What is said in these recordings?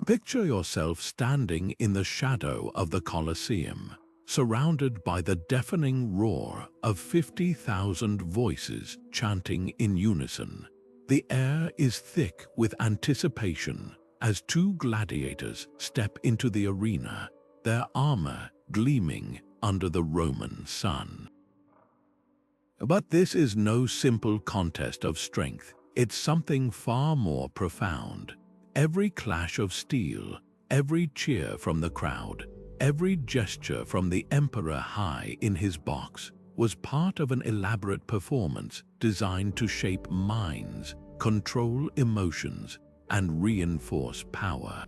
Picture yourself standing in the shadow of the Colosseum, surrounded by the deafening roar of 50,000 voices chanting in unison. The air is thick with anticipation as two gladiators step into the arena, their armor gleaming under the Roman sun. But this is no simple contest of strength. It's something far more profound. Every clash of steel, every cheer from the crowd, every gesture from the emperor high in his box was part of an elaborate performance designed to shape minds, control emotions, and reinforce power.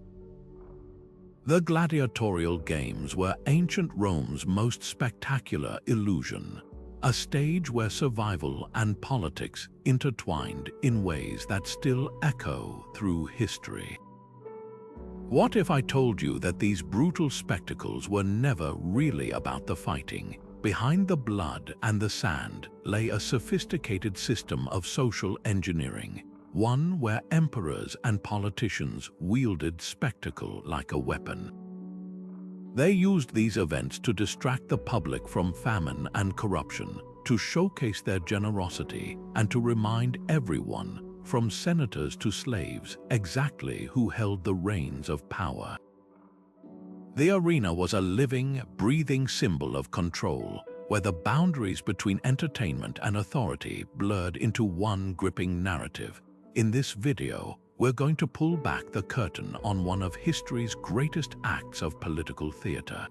The Gladiatorial Games were ancient Rome's most spectacular illusion, a stage where survival and politics intertwined in ways that still echo through history. What if I told you that these brutal spectacles were never really about the fighting? Behind the blood and the sand lay a sophisticated system of social engineering, one where emperors and politicians wielded spectacle like a weapon. They used these events to distract the public from famine and corruption, to showcase their generosity, and to remind everyone, from senators to slaves, exactly who held the reins of power. The arena was a living, breathing symbol of control, where the boundaries between entertainment and authority blurred into one gripping narrative. In this video, we're going to pull back the curtain on one of history's greatest acts of political theater.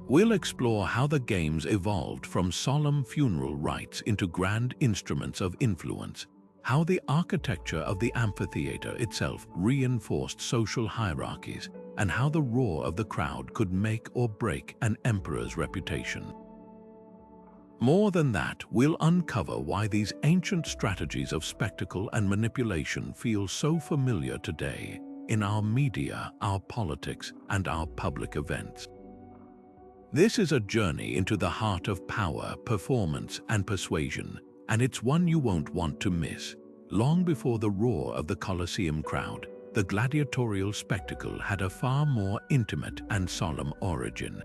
We'll explore how the games evolved from solemn funeral rites into grand instruments of influence, how the architecture of the amphitheater itself reinforced social hierarchies, and how the roar of the crowd could make or break an emperor's reputation. More than that, we'll uncover why these ancient strategies of spectacle and manipulation feel so familiar today in our media, our politics, and our public events. This is a journey into the heart of power, performance, and persuasion, and it's one you won't want to miss. Long before the roar of the Colosseum crowd, the gladiatorial spectacle had a far more intimate and solemn origin.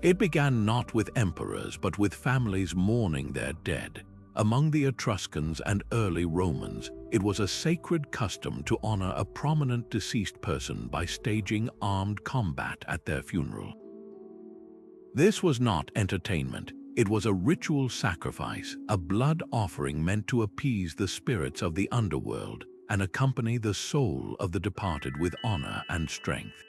It began not with emperors, but with families mourning their dead. Among the Etruscans and early Romans, it was a sacred custom to honor a prominent deceased person by staging armed combat at their funeral. This was not entertainment. It was a ritual sacrifice, a blood offering meant to appease the spirits of the underworld and accompany the soul of the departed with honor and strength.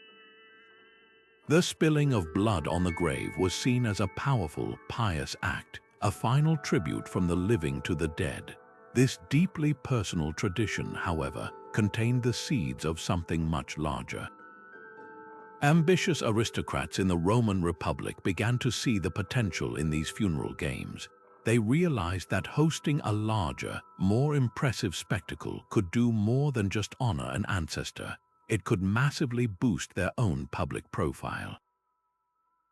The spilling of blood on the grave was seen as a powerful, pious act, a final tribute from the living to the dead. This deeply personal tradition, however, contained the seeds of something much larger. Ambitious aristocrats in the Roman Republic began to see the potential in these funeral games. They realized that hosting a larger, more impressive spectacle could do more than just honor an ancestor. It could massively boost their own public profile.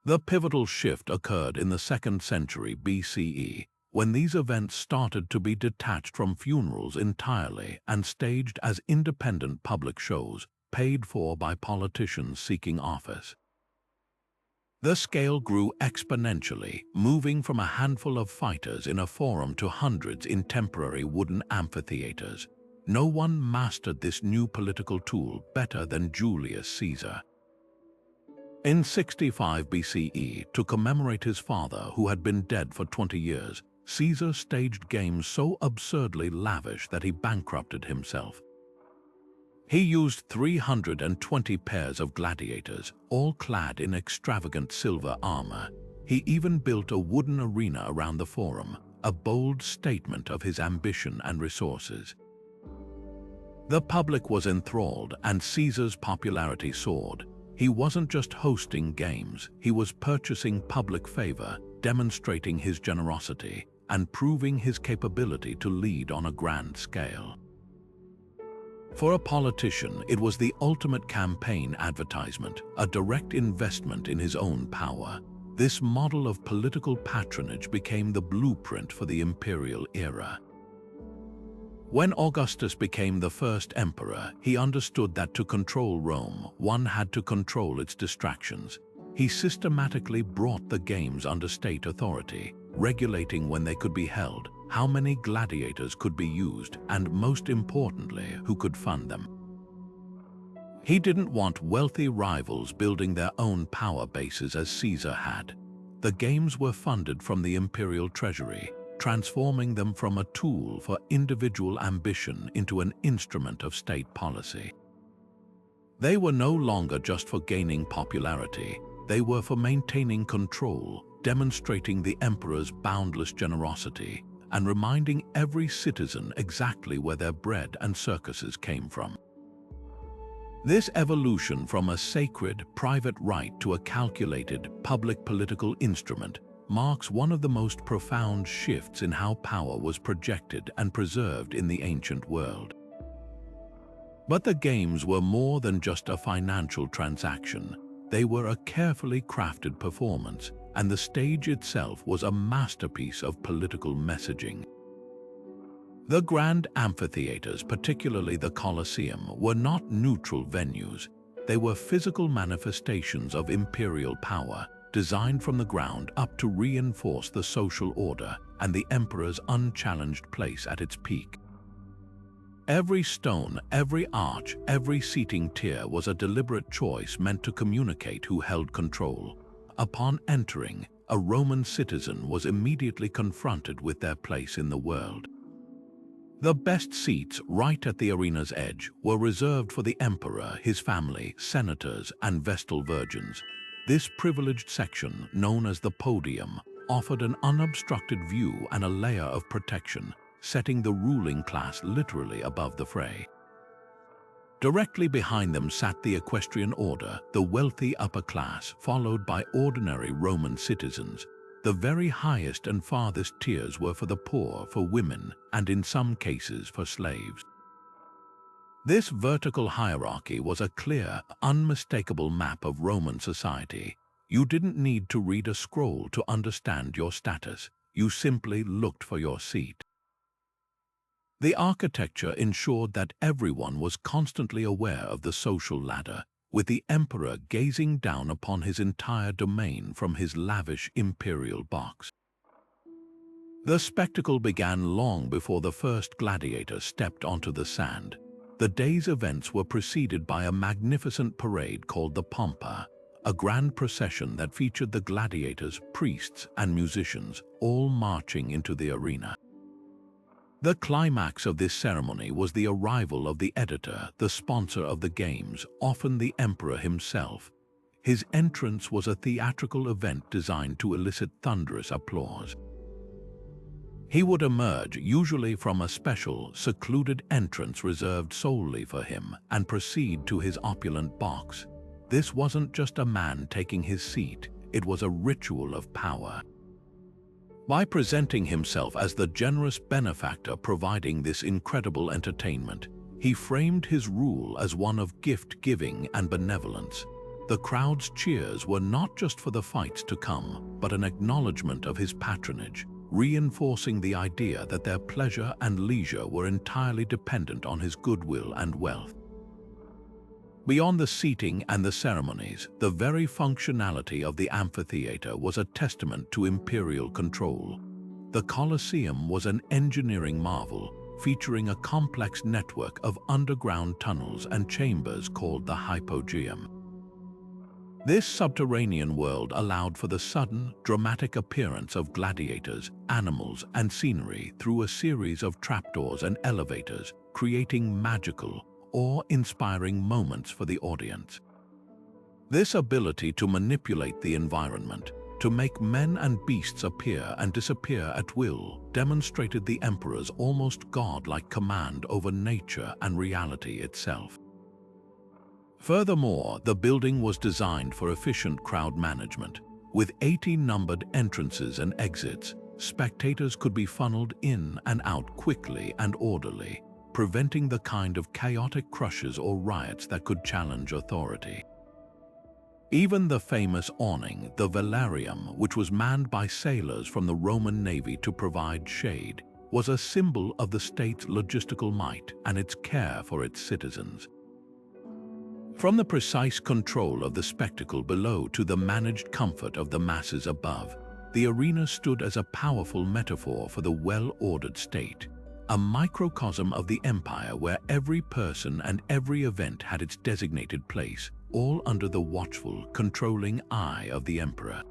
The pivotal shift occurred in the 2nd century BCE, when these events started to be detached from funerals entirely and staged as independent public shows, paid for by politicians seeking office. The scale grew exponentially, moving from a handful of fighters in a forum to hundreds in temporary wooden amphitheaters. No one mastered this new political tool better than Julius Caesar. In 65 BCE, to commemorate his father, who had been dead for 20 years, Caesar staged games so absurdly lavish that he bankrupted himself. He used 320 pairs of gladiators, all clad in extravagant silver armor. He even built a wooden arena around the forum, a bold statement of his ambition and resources. The public was enthralled, and Caesar's popularity soared. He wasn't just hosting games, he was purchasing public favor, demonstrating his generosity, and proving his capability to lead on a grand scale. For a politician, it was the ultimate campaign advertisement, a direct investment in his own power. This model of political patronage became the blueprint for the imperial era. When Augustus became the first emperor, he understood that to control Rome, one had to control its distractions. He systematically brought the games under state authority, regulating when they could be held, how many gladiators could be used, and most importantly, who could fund them. He didn't want wealthy rivals building their own power bases as Caesar had. The games were funded from the imperial treasury, transforming them from a tool for individual ambition into an instrument of state policy. They were no longer just for gaining popularity, they were for maintaining control, demonstrating the emperor's boundless generosity, and reminding every citizen exactly where their bread and circuses came from. This evolution from a sacred, private right to a calculated, public political instrument marks one of the most profound shifts in how power was projected and preserved in the ancient world. But the games were more than just a financial transaction. They were a carefully crafted performance, and the stage itself was a masterpiece of political messaging. The grand amphitheaters, particularly the Colosseum, were not neutral venues. They were physical manifestations of imperial power, designed from the ground up to reinforce the social order and the emperor's unchallenged place at its peak. Every stone, every arch, every seating tier was a deliberate choice meant to communicate who held control. Upon entering, a Roman citizen was immediately confronted with their place in the world. The best seats, right at the arena's edge, were reserved for the emperor, his family, senators, and vestal virgins. This privileged section, known as the podium, offered an unobstructed view and a layer of protection, setting the ruling class literally above the fray. Directly behind them sat the equestrian order, the wealthy upper class, followed by ordinary Roman citizens. The very highest and farthest tiers were for the poor, for women, and in some cases for slaves. This vertical hierarchy was a clear, unmistakable map of Roman society. You didn't need to read a scroll to understand your status. You simply looked for your seat. The architecture ensured that everyone was constantly aware of the social ladder, with the emperor gazing down upon his entire domain from his lavish imperial box. The spectacle began long before the first gladiator stepped onto the sand. The day's events were preceded by a magnificent parade called the Pompa, a grand procession that featured the gladiators, priests, and musicians, all marching into the arena. The climax of this ceremony was the arrival of the editor, the sponsor of the games, often the emperor himself. His entrance was a theatrical event designed to elicit thunderous applause. He would emerge, usually from a special, secluded entrance reserved solely for him, and proceed to his opulent box. This wasn't just a man taking his seat, it was a ritual of power. By presenting himself as the generous benefactor providing this incredible entertainment, he framed his rule as one of gift-giving and benevolence. The crowd's cheers were not just for the fights to come, but an acknowledgement of his patronage, reinforcing the idea that their pleasure and leisure were entirely dependent on his goodwill and wealth. Beyond the seating and the ceremonies, the very functionality of the amphitheater was a testament to imperial control. The Colosseum was an engineering marvel, featuring a complex network of underground tunnels and chambers called the hypogeum. This subterranean world allowed for the sudden, dramatic appearance of gladiators, animals, and scenery through a series of trapdoors and elevators, creating magical, awe-inspiring moments for the audience. This ability to manipulate the environment, to make men and beasts appear and disappear at will, demonstrated the emperor's almost godlike command over nature and reality itself. Furthermore, the building was designed for efficient crowd management. With 80 numbered entrances and exits, spectators could be funneled in and out quickly and orderly, preventing the kind of chaotic crushes or riots that could challenge authority. Even the famous awning, the velarium, which was manned by sailors from the Roman navy to provide shade, was a symbol of the state's logistical might and its care for its citizens. From the precise control of the spectacle below to the managed comfort of the masses above, the arena stood as a powerful metaphor for the well-ordered state, a microcosm of the empire where every person and every event had its designated place, all under the watchful, controlling eye of the emperor.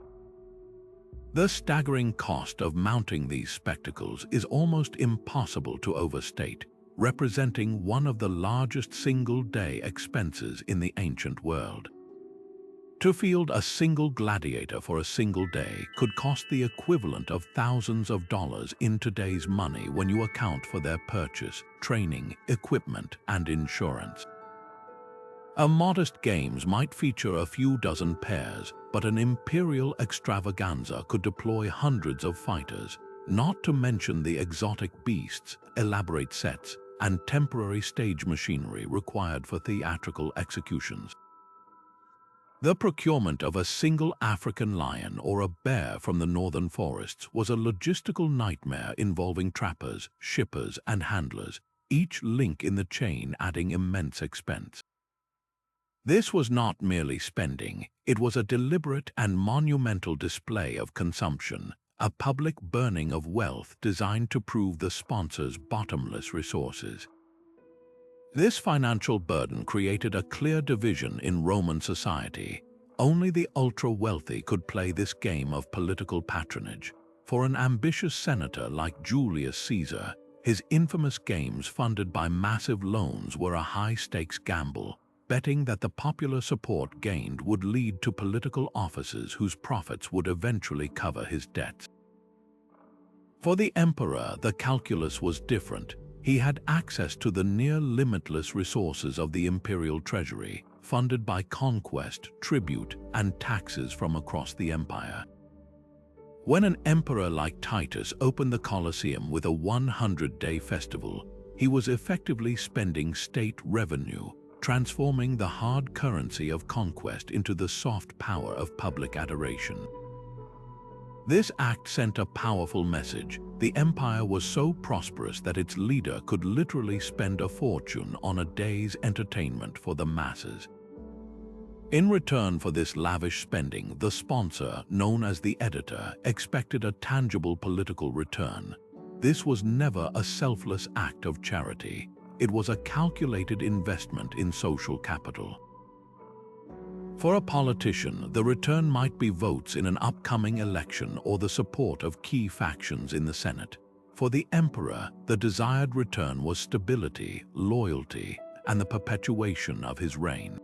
The staggering cost of mounting these spectacles is almost impossible to overstate, representing one of the largest single-day expenses in the ancient world. To field a single gladiator for a single day could cost the equivalent of thousands of dollars in today's money when you account for their purchase, training, equipment, and insurance. A modest games might feature a few dozen pairs, but an imperial extravaganza could deploy hundreds of fighters, not to mention the exotic beasts, elaborate sets, and temporary stage machinery required for theatrical executions. The procurement of a single African lion or a bear from the northern forests was a logistical nightmare involving trappers, shippers, and handlers, each link in the chain adding immense expense. This was not merely spending, it was a deliberate and monumental display of consumption, a public burning of wealth designed to prove the sponsor's bottomless resources. This financial burden created a clear division in Roman society. Only the ultra-wealthy could play this game of political patronage. For an ambitious senator like Julius Caesar, his infamous games funded by massive loans were a high-stakes gamble, betting that the popular support gained would lead to political offices whose profits would eventually cover his debts. For the emperor, the calculus was different. He had access to the near-limitless resources of the imperial treasury, funded by conquest, tribute, and taxes from across the empire. When an emperor like Titus opened the Colosseum with a 100-day festival, he was effectively spending state revenue, transforming the hard currency of conquest into the soft power of public adoration. This act sent a powerful message. The empire was so prosperous that its leader could literally spend a fortune on a day's entertainment for the masses. In return for this lavish spending, the sponsor, known as the editor, expected a tangible political return. This was never a selfless act of charity. It was a calculated investment in social capital. For a politician, the return might be votes in an upcoming election or the support of key factions in the Senate. For the emperor, the desired return was stability, loyalty, and the perpetuation of his reign.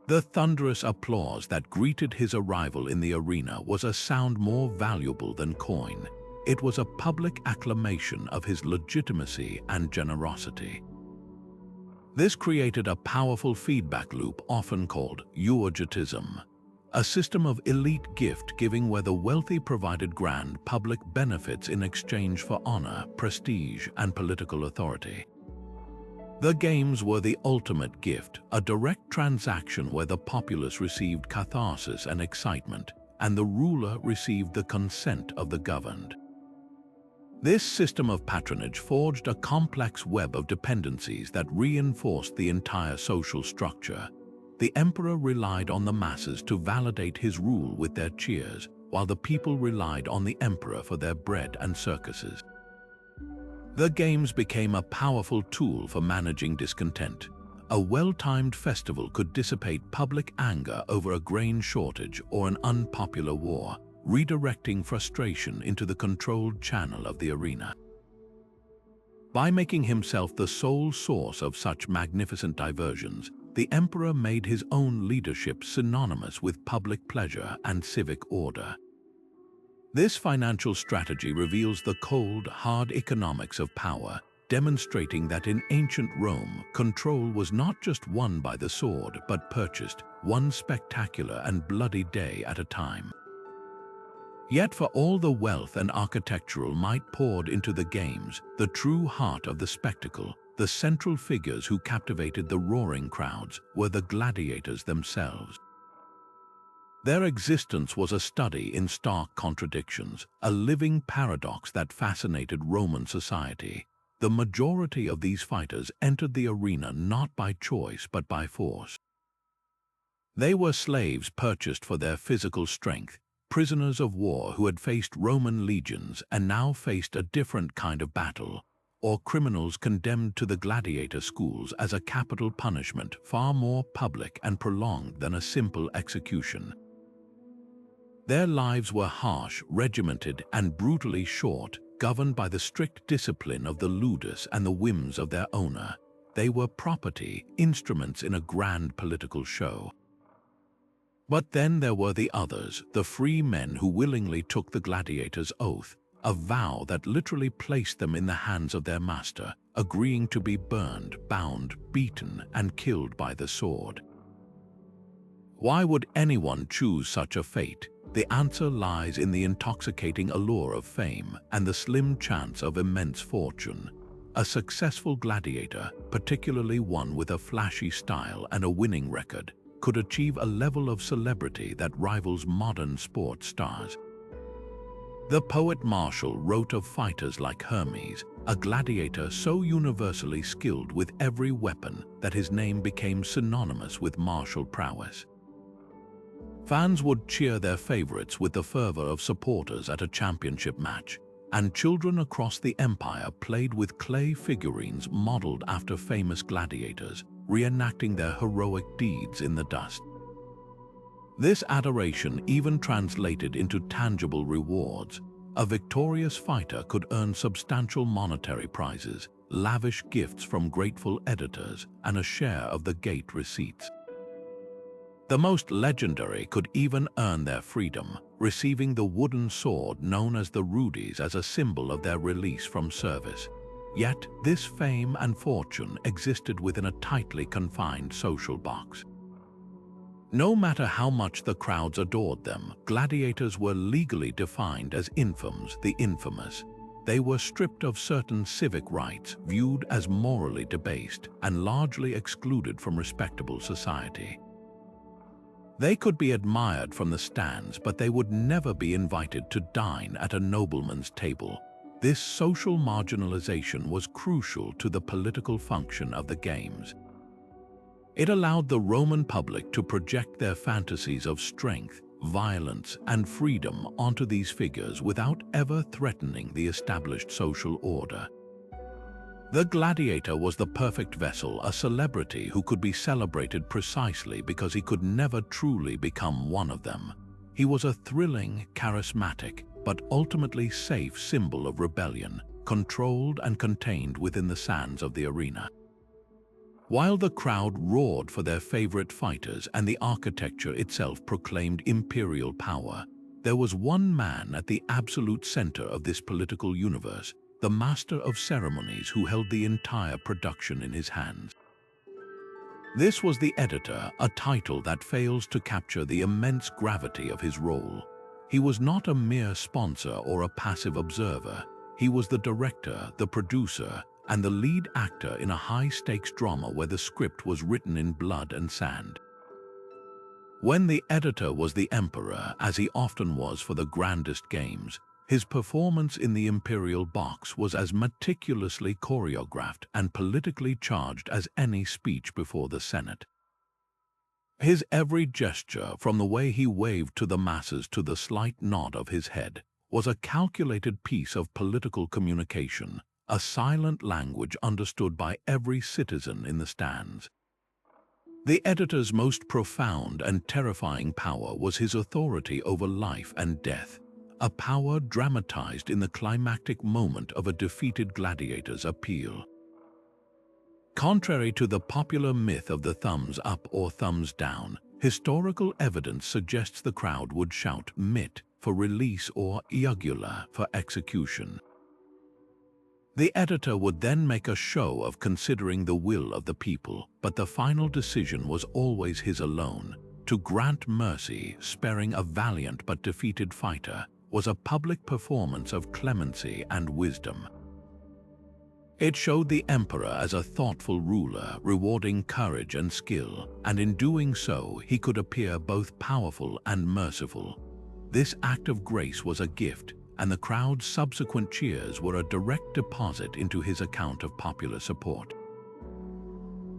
The thunderous applause that greeted his arrival in the arena was a sound more valuable than coin. It was a public acclamation of his legitimacy and generosity. This created a powerful feedback loop often called euergetism, a system of elite gift-giving where the wealthy provided grand public benefits in exchange for honor, prestige, and political authority. The games were the ultimate gift, a direct transaction where the populace received catharsis and excitement, and the ruler received the consent of the governed. This system of patronage forged a complex web of dependencies that reinforced the entire social structure. The emperor relied on the masses to validate his rule with their cheers, while the people relied on the emperor for their bread and circuses. The games became a powerful tool for managing discontent. A well-timed festival could dissipate public anger over a grain shortage or an unpopular war, redirecting frustration into the controlled channel of the arena. By making himself the sole source of such magnificent diversions, the emperor made his own leadership synonymous with public pleasure and civic order. This financial strategy reveals the cold, hard economics of power, demonstrating that in ancient Rome, control was not just won by the sword, but purchased, one spectacular and bloody day at a time. Yet for all the wealth and architectural might poured into the games, the true heart of the spectacle, the central figures who captivated the roaring crowds, were the gladiators themselves. Their existence was a study in stark contradictions, a living paradox that fascinated Roman society. The majority of these fighters entered the arena not by choice but by force. They were slaves purchased for their physical strength, prisoners of war who had faced Roman legions and now faced a different kind of battle, or criminals condemned to the gladiator schools as a capital punishment far more public and prolonged than a simple execution. Their lives were harsh, regimented, and brutally short, governed by the strict discipline of the ludus and the whims of their owner. They were property, instruments in a grand political show. But then there were the others, the free men who willingly took the gladiator's oath, a vow that literally placed them in the hands of their master, agreeing to be burned, bound, beaten, and killed by the sword. Why would anyone choose such a fate? The answer lies in the intoxicating allure of fame and the slim chance of immense fortune. A successful gladiator, particularly one with a flashy style and a winning record, could achieve a level of celebrity that rivals modern sports stars. The poet Martial wrote of fighters like Hermes, a gladiator so universally skilled with every weapon that his name became synonymous with martial prowess. Fans would cheer their favorites with the fervor of supporters at a championship match, and children across the empire played with clay figurines modeled after famous gladiators, reenacting their heroic deeds in the dust. This adoration even translated into tangible rewards. A victorious fighter could earn substantial monetary prizes, lavish gifts from grateful editors, and a share of the gate receipts. The most legendary could even earn their freedom, receiving the wooden sword known as the rudis as a symbol of their release from service. Yet, this fame and fortune existed within a tightly confined social box. No matter how much the crowds adored them, gladiators were legally defined as infames, the infamous. They were stripped of certain civic rights, viewed as morally debased, and largely excluded from respectable society. They could be admired from the stands, but they would never be invited to dine at a nobleman's table. This social marginalization was crucial to the political function of the games. It allowed the Roman public to project their fantasies of strength, violence, and freedom onto these figures without ever threatening the established social order. The gladiator was the perfect vessel, a celebrity who could be celebrated precisely because he could never truly become one of them. He was a thrilling, charismatic, but ultimately safe symbol of rebellion, controlled and contained within the sands of the arena. While the crowd roared for their favorite fighters and the architecture itself proclaimed imperial power, there was one man at the absolute center of this political universe, the master of ceremonies who held the entire production in his hands. This was the editor, a title that fails to capture the immense gravity of his role. He was not a mere sponsor or a passive observer. He was the director, the producer, and the lead actor in a high-stakes drama where the script was written in blood and sand. When the editor was the emperor, as he often was for the grandest games, his performance in the imperial box was as meticulously choreographed and politically charged as any speech before the Senate. His every gesture, from the way he waved to the masses to the slight nod of his head, was a calculated piece of political communication, a silent language understood by every citizen in the stands. The editor's most profound and terrifying power was his authority over life and death, a power dramatized in the climactic moment of a defeated gladiator's appeal. Contrary to the popular myth of the thumbs up or thumbs down, historical evidence suggests the crowd would shout mit for release or iugula for execution. The editor would then make a show of considering the will of the people, but the final decision was always his alone. To grant mercy, sparing a valiant but defeated fighter, was a public performance of clemency and wisdom. It showed the emperor as a thoughtful ruler, rewarding courage and skill, and in doing so, he could appear both powerful and merciful. This act of grace was a gift, and the crowd's subsequent cheers were a direct deposit into his account of popular support.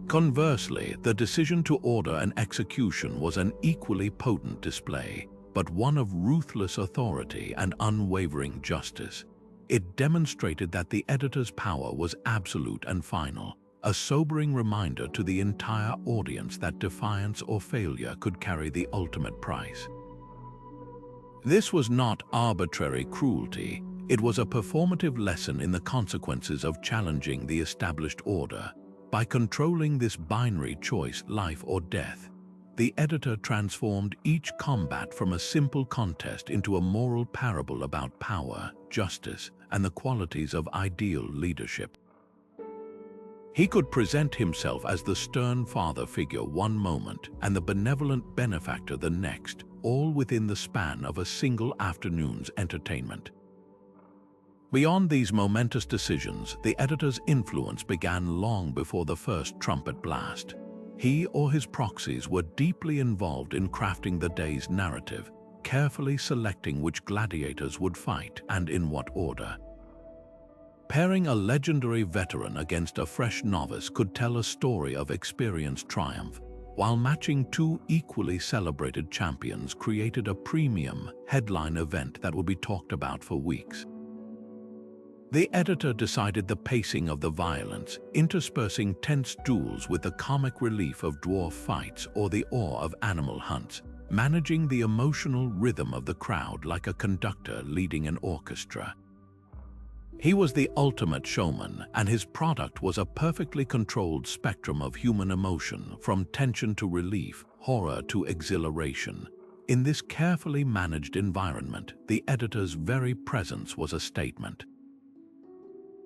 Conversely, the decision to order an execution was an equally potent display, but one of ruthless authority and unwavering justice. It demonstrated that the editor's power was absolute and final, a sobering reminder to the entire audience that defiance or failure could carry the ultimate price. This was not arbitrary cruelty. It was a performative lesson in the consequences of challenging the established order. By controlling this binary choice, life or death, the editor transformed each combat from a simple contest into a moral parable about power, justice, and the qualities of ideal leadership. He could present himself as the stern father figure one moment and the benevolent benefactor the next, all within the span of a single afternoon's entertainment. Beyond these momentous decisions, the editor's influence began long before the first trumpet blast. He or his proxies were deeply involved in crafting the day's narrative, carefully selecting which gladiators would fight and in what order. Pairing a legendary veteran against a fresh novice could tell a story of experienced triumph, while matching two equally celebrated champions created a premium headline event that would be talked about for weeks. The editor decided the pacing of the violence, interspersing tense duels with the comic relief of dwarf fights or the awe of animal hunts, managing the emotional rhythm of the crowd like a conductor leading an orchestra. He was the ultimate showman, and his product was a perfectly controlled spectrum of human emotion, from tension to relief, horror to exhilaration. In this carefully managed environment, the editor's very presence was a statement.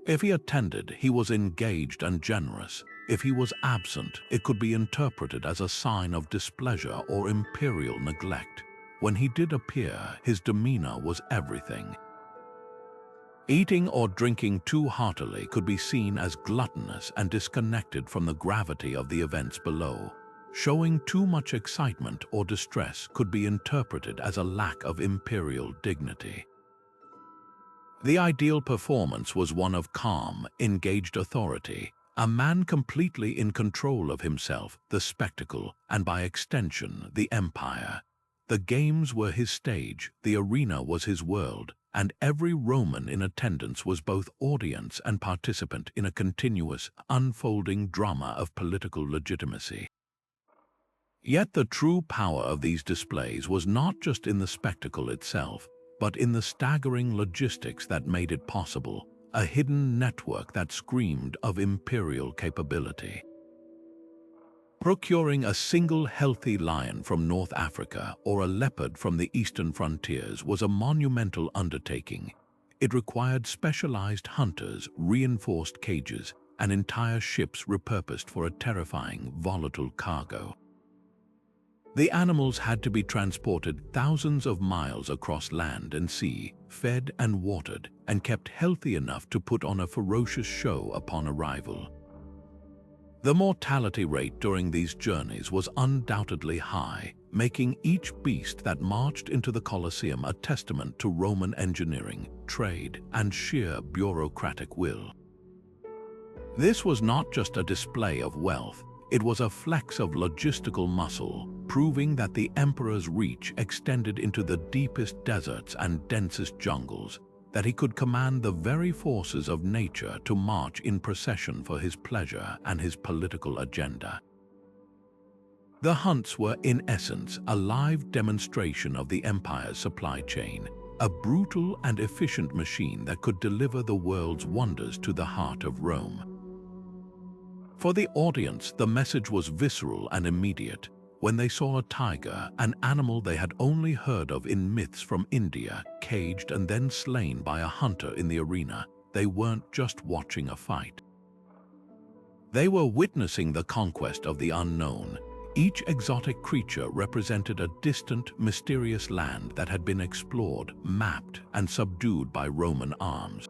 If he attended, he was engaged and generous. If he was absent, it could be interpreted as a sign of displeasure or imperial neglect. When he did appear, his demeanor was everything. Eating or drinking too heartily could be seen as gluttonous and disconnected from the gravity of the events below. Showing too much excitement or distress could be interpreted as a lack of imperial dignity. The ideal performance was one of calm, engaged authority, a man completely in control of himself, the spectacle, and by extension, the empire. The games were his stage, the arena was his world, and every Roman in attendance was both audience and participant in a continuous, unfolding drama of political legitimacy. Yet the true power of these displays was not just in the spectacle itself, but in the staggering logistics that made it possible, a hidden network that screamed of imperial capability. Procuring a single healthy lion from North Africa or a leopard from the eastern frontiers was a monumental undertaking. It required specialized hunters, reinforced cages, and entire ships repurposed for a terrifying, volatile cargo. The animals had to be transported thousands of miles across land and sea, fed and watered, and kept healthy enough to put on a ferocious show upon arrival. The mortality rate during these journeys was undoubtedly high, making each beast that marched into the Coliseum a testament to Roman engineering, trade, and sheer bureaucratic will. This was not just a display of wealth, it was a flex of logistical muscle, proving that the emperor's reach extended into the deepest deserts and densest jungles, that he could command the very forces of nature to march in procession for his pleasure and his political agenda. The hunts were, in essence, a live demonstration of the empire's supply chain, a brutal and efficient machine that could deliver the world's wonders to the heart of Rome. For the audience, the message was visceral and immediate. When they saw a tiger, an animal they had only heard of in myths from India, caged and then slain by a hunter in the arena, they weren't just watching a fight. They were witnessing the conquest of the unknown. Each exotic creature represented a distant, mysterious land that had been explored, mapped, and subdued by Roman arms.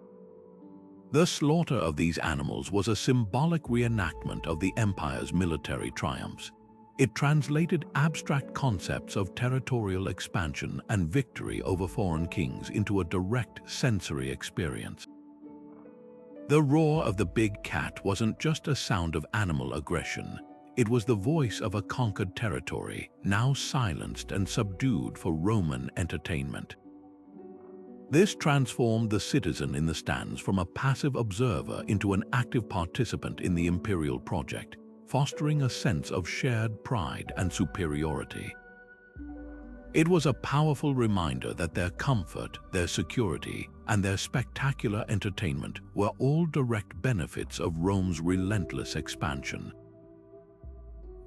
The slaughter of these animals was a symbolic reenactment of the empire's military triumphs. It translated abstract concepts of territorial expansion and victory over foreign kings into a direct sensory experience. The roar of the big cat wasn't just a sound of animal aggression. It was the voice of a conquered territory, now silenced and subdued for Roman entertainment. This transformed the citizen in the stands from a passive observer into an active participant in the imperial project, fostering a sense of shared pride and superiority. It was a powerful reminder that their comfort, their security, and their spectacular entertainment were all direct benefits of Rome's relentless expansion.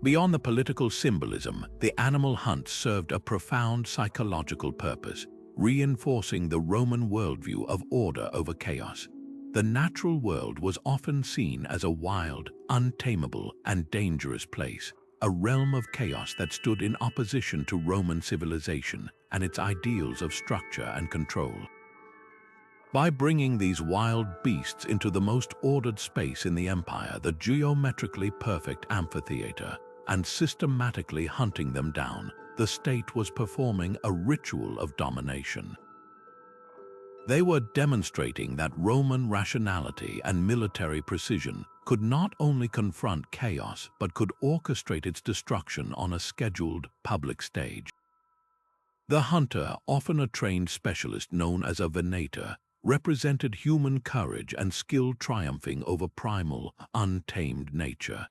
Beyond the political symbolism, the animal hunt served a profound psychological purpose, reinforcing the Roman worldview of order over chaos. The natural world was often seen as a wild, untamable, and dangerous place, a realm of chaos that stood in opposition to Roman civilization and its ideals of structure and control. By bringing these wild beasts into the most ordered space in the empire, the geometrically perfect amphitheater, and systematically hunting them down, the state was performing a ritual of domination. They were demonstrating that Roman rationality and military precision could not only confront chaos but could orchestrate its destruction on a scheduled public stage. The hunter, often a trained specialist known as a venator, represented human courage and skill triumphing over primal, untamed nature.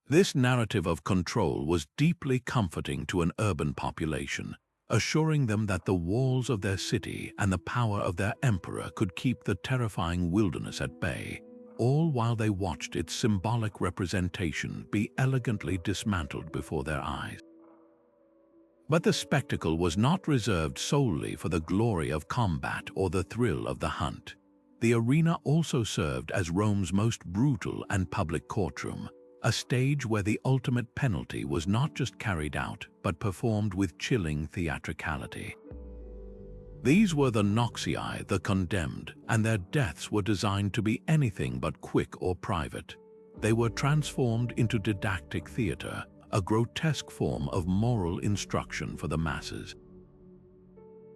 This narrative of control was deeply comforting to an urban population, assuring them that the walls of their city and the power of their emperor could keep the terrifying wilderness at bay, all while they watched its symbolic representation be elegantly dismantled before their eyes. But the spectacle was not reserved solely for the glory of combat or the thrill of the hunt. The arena also served as Rome's most brutal and public courtroom, a stage where the ultimate penalty was not just carried out, but performed with chilling theatricality. These were the noxii, the condemned, and their deaths were designed to be anything but quick or private. They were transformed into didactic theater, a grotesque form of moral instruction for the masses.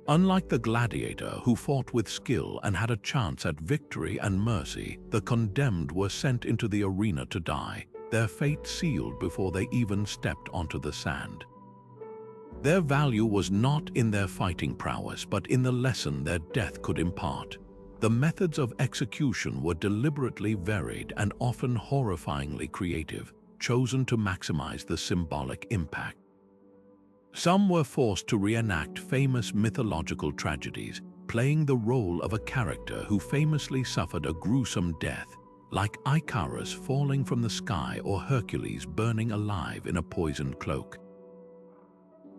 Unlike the gladiator, who fought with skill and had a chance at victory and mercy, the condemned were sent into the arena to die, their fate sealed before they even stepped onto the sand. Their value was not in their fighting prowess, but in the lesson their death could impart. The methods of execution were deliberately varied and often horrifyingly creative, chosen to maximize the symbolic impact. Some were forced to reenact famous mythological tragedies, playing the role of a character who famously suffered a gruesome death, like Icarus falling from the sky or Hercules burning alive in a poisoned cloak.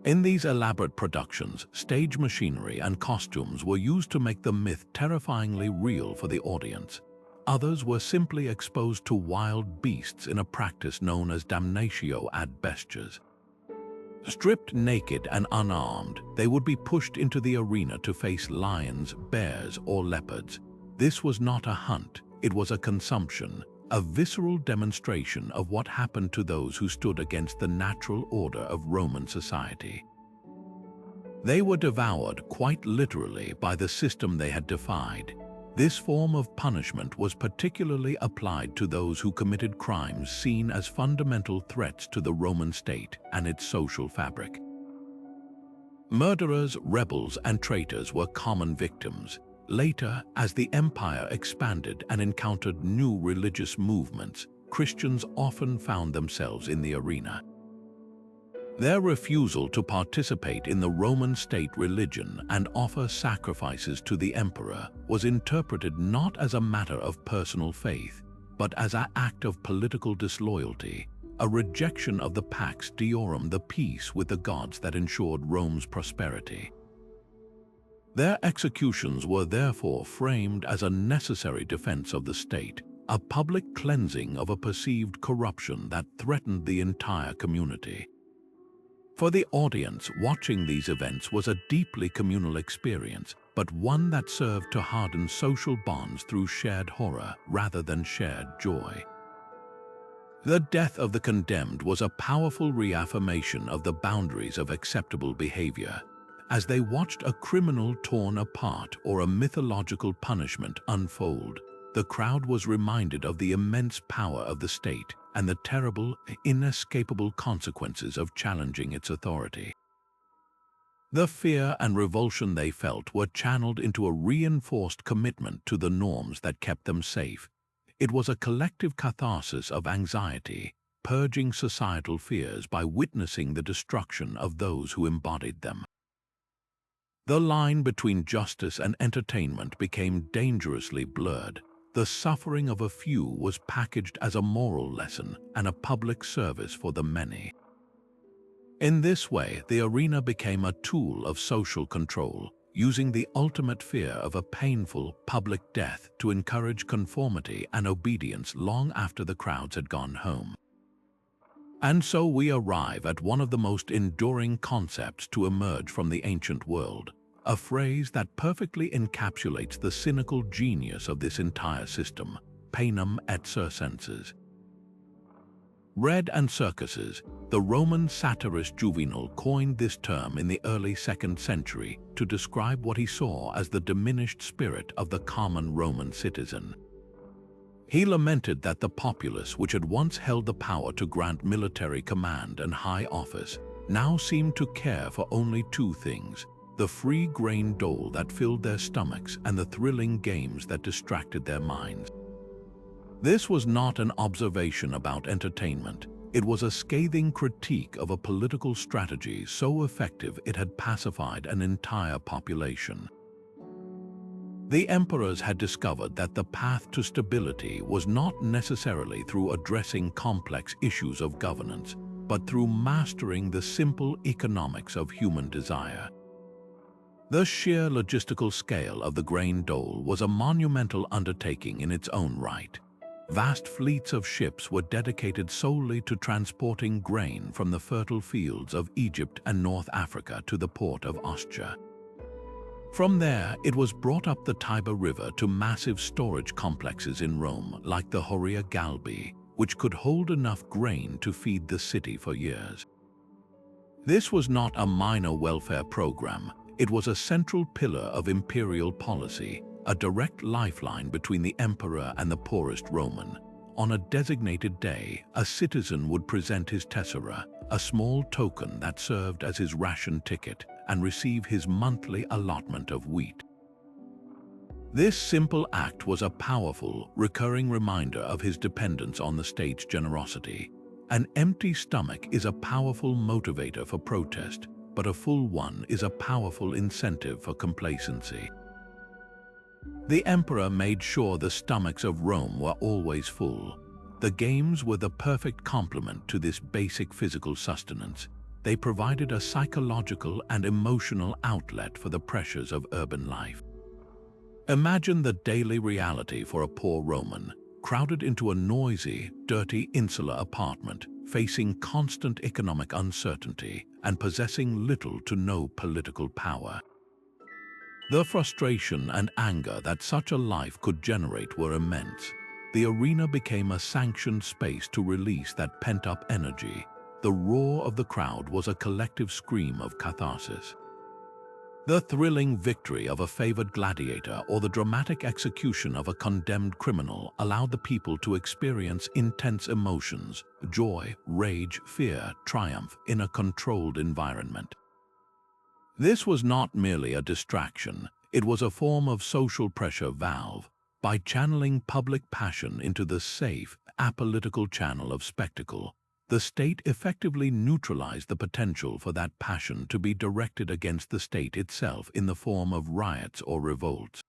In these elaborate productions, stage machinery and costumes were used to make the myth terrifyingly real for the audience. Others were simply exposed to wild beasts in a practice known as damnatio ad bestias. Stripped naked and unarmed, they would be pushed into the arena to face lions, bears, or leopards. This was not a hunt. It was a consumption, a visceral demonstration of what happened to those who stood against the natural order of Roman society. They were devoured, quite literally, by the system they had defied. This form of punishment was particularly applied to those who committed crimes seen as fundamental threats to the Roman state and its social fabric. Murderers, rebels, and traitors were common victims. Later, as the empire expanded and encountered new religious movements, Christians often found themselves in the arena. Their refusal to participate in the Roman state religion and offer sacrifices to the emperor was interpreted not as a matter of personal faith, but as an act of political disloyalty, a rejection of the Pax Deorum, the peace with the gods that ensured Rome's prosperity. Their executions were therefore framed as a necessary defense of the state, a public cleansing of a perceived corruption that threatened the entire community. For the audience, watching these events was a deeply communal experience, but one that served to harden social bonds through shared horror rather than shared joy. The death of the condemned was a powerful reaffirmation of the boundaries of acceptable behavior. As they watched a criminal torn apart or a mythological punishment unfold, the crowd was reminded of the immense power of the state and the terrible, inescapable consequences of challenging its authority. The fear and revulsion they felt were channeled into a reinforced commitment to the norms that kept them safe. It was a collective catharsis of anxiety, purging societal fears by witnessing the destruction of those who embodied them. The line between justice and entertainment became dangerously blurred. The suffering of a few was packaged as a moral lesson and a public service for the many. In this way, the arena became a tool of social control, using the ultimate fear of a painful public death to encourage conformity and obedience long after the crowds had gone home. And so we arrive at one of the most enduring concepts to emerge from the ancient world, a phrase that perfectly encapsulates the cynical genius of this entire system: panem et circenses. Bread and circuses. The Roman satirist Juvenal coined this term in the early 2nd century to describe what he saw as the diminished spirit of the common Roman citizen. He lamented that the populace, which had once held the power to grant military command and high office, now seemed to care for only two things: the free grain dole that filled their stomachs and the thrilling games that distracted their minds. This was not an observation about entertainment. It was a scathing critique of a political strategy so effective it had pacified an entire population. The emperors had discovered that the path to stability was not necessarily through addressing complex issues of governance, but through mastering the simple economics of human desire. The sheer logistical scale of the grain dole was a monumental undertaking in its own right. Vast fleets of ships were dedicated solely to transporting grain from the fertile fields of Egypt and North Africa to the port of Ostia. From there, it was brought up the Tiber River to massive storage complexes in Rome like the Horia Galbi, which could hold enough grain to feed the city for years. This was not a minor welfare program. It was a central pillar of imperial policy, a direct lifeline between the emperor and the poorest Roman. On a designated day, a citizen would present his tessera, a small token that served as his ration ticket, and receive his monthly allotment of wheat. This simple act was a powerful, recurring reminder of his dependence on the state's generosity. An empty stomach is a powerful motivator for protest, but a full one is a powerful incentive for complacency. The emperor made sure the stomachs of Rome were always full. The games were the perfect complement to this basic physical sustenance. They provided a psychological and emotional outlet for the pressures of urban life. Imagine the daily reality for a poor Roman, crowded into a noisy, dirty, insular apartment, facing constant economic uncertainty and possessing little to no political power. The frustration and anger that such a life could generate were immense. The arena became a sanctioned space to release that pent-up energy. The roar of the crowd was a collective scream of catharsis. The thrilling victory of a favored gladiator or the dramatic execution of a condemned criminal allowed the people to experience intense emotions: joy, rage, fear, triumph in a controlled environment. This was not merely a distraction, it was a form of social pressure valve. By channeling public passion into the safe, apolitical channel of spectacle, the state effectively neutralized the potential for that passion to be directed against the state itself in the form of riots or revolts.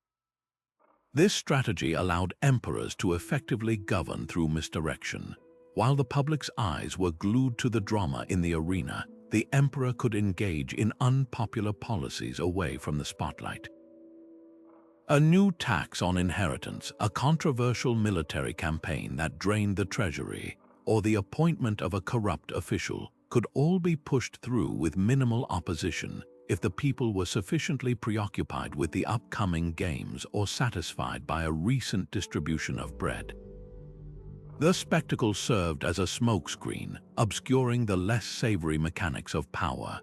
This strategy allowed emperors to effectively govern through misdirection. While the public's eyes were glued to the drama in the arena, the emperor could engage in unpopular policies away from the spotlight. A new tax on inheritance, a controversial military campaign that drained the treasury, or the appointment of a corrupt official could all be pushed through with minimal opposition. if the people were sufficiently preoccupied with the upcoming games or satisfied by a recent distribution of bread. The spectacle served as a smokescreen, obscuring the less savory mechanics of power.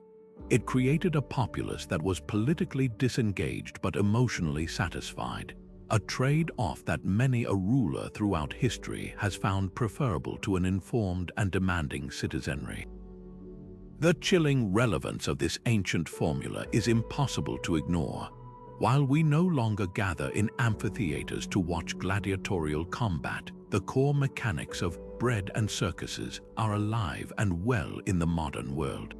It created a populace that was politically disengaged but emotionally satisfied, a trade-off that many a ruler throughout history has found preferable to an informed and demanding citizenry. The chilling relevance of this ancient formula is impossible to ignore. While we no longer gather in amphitheaters to watch gladiatorial combat, the core mechanics of bread and circuses are alive and well in the modern world.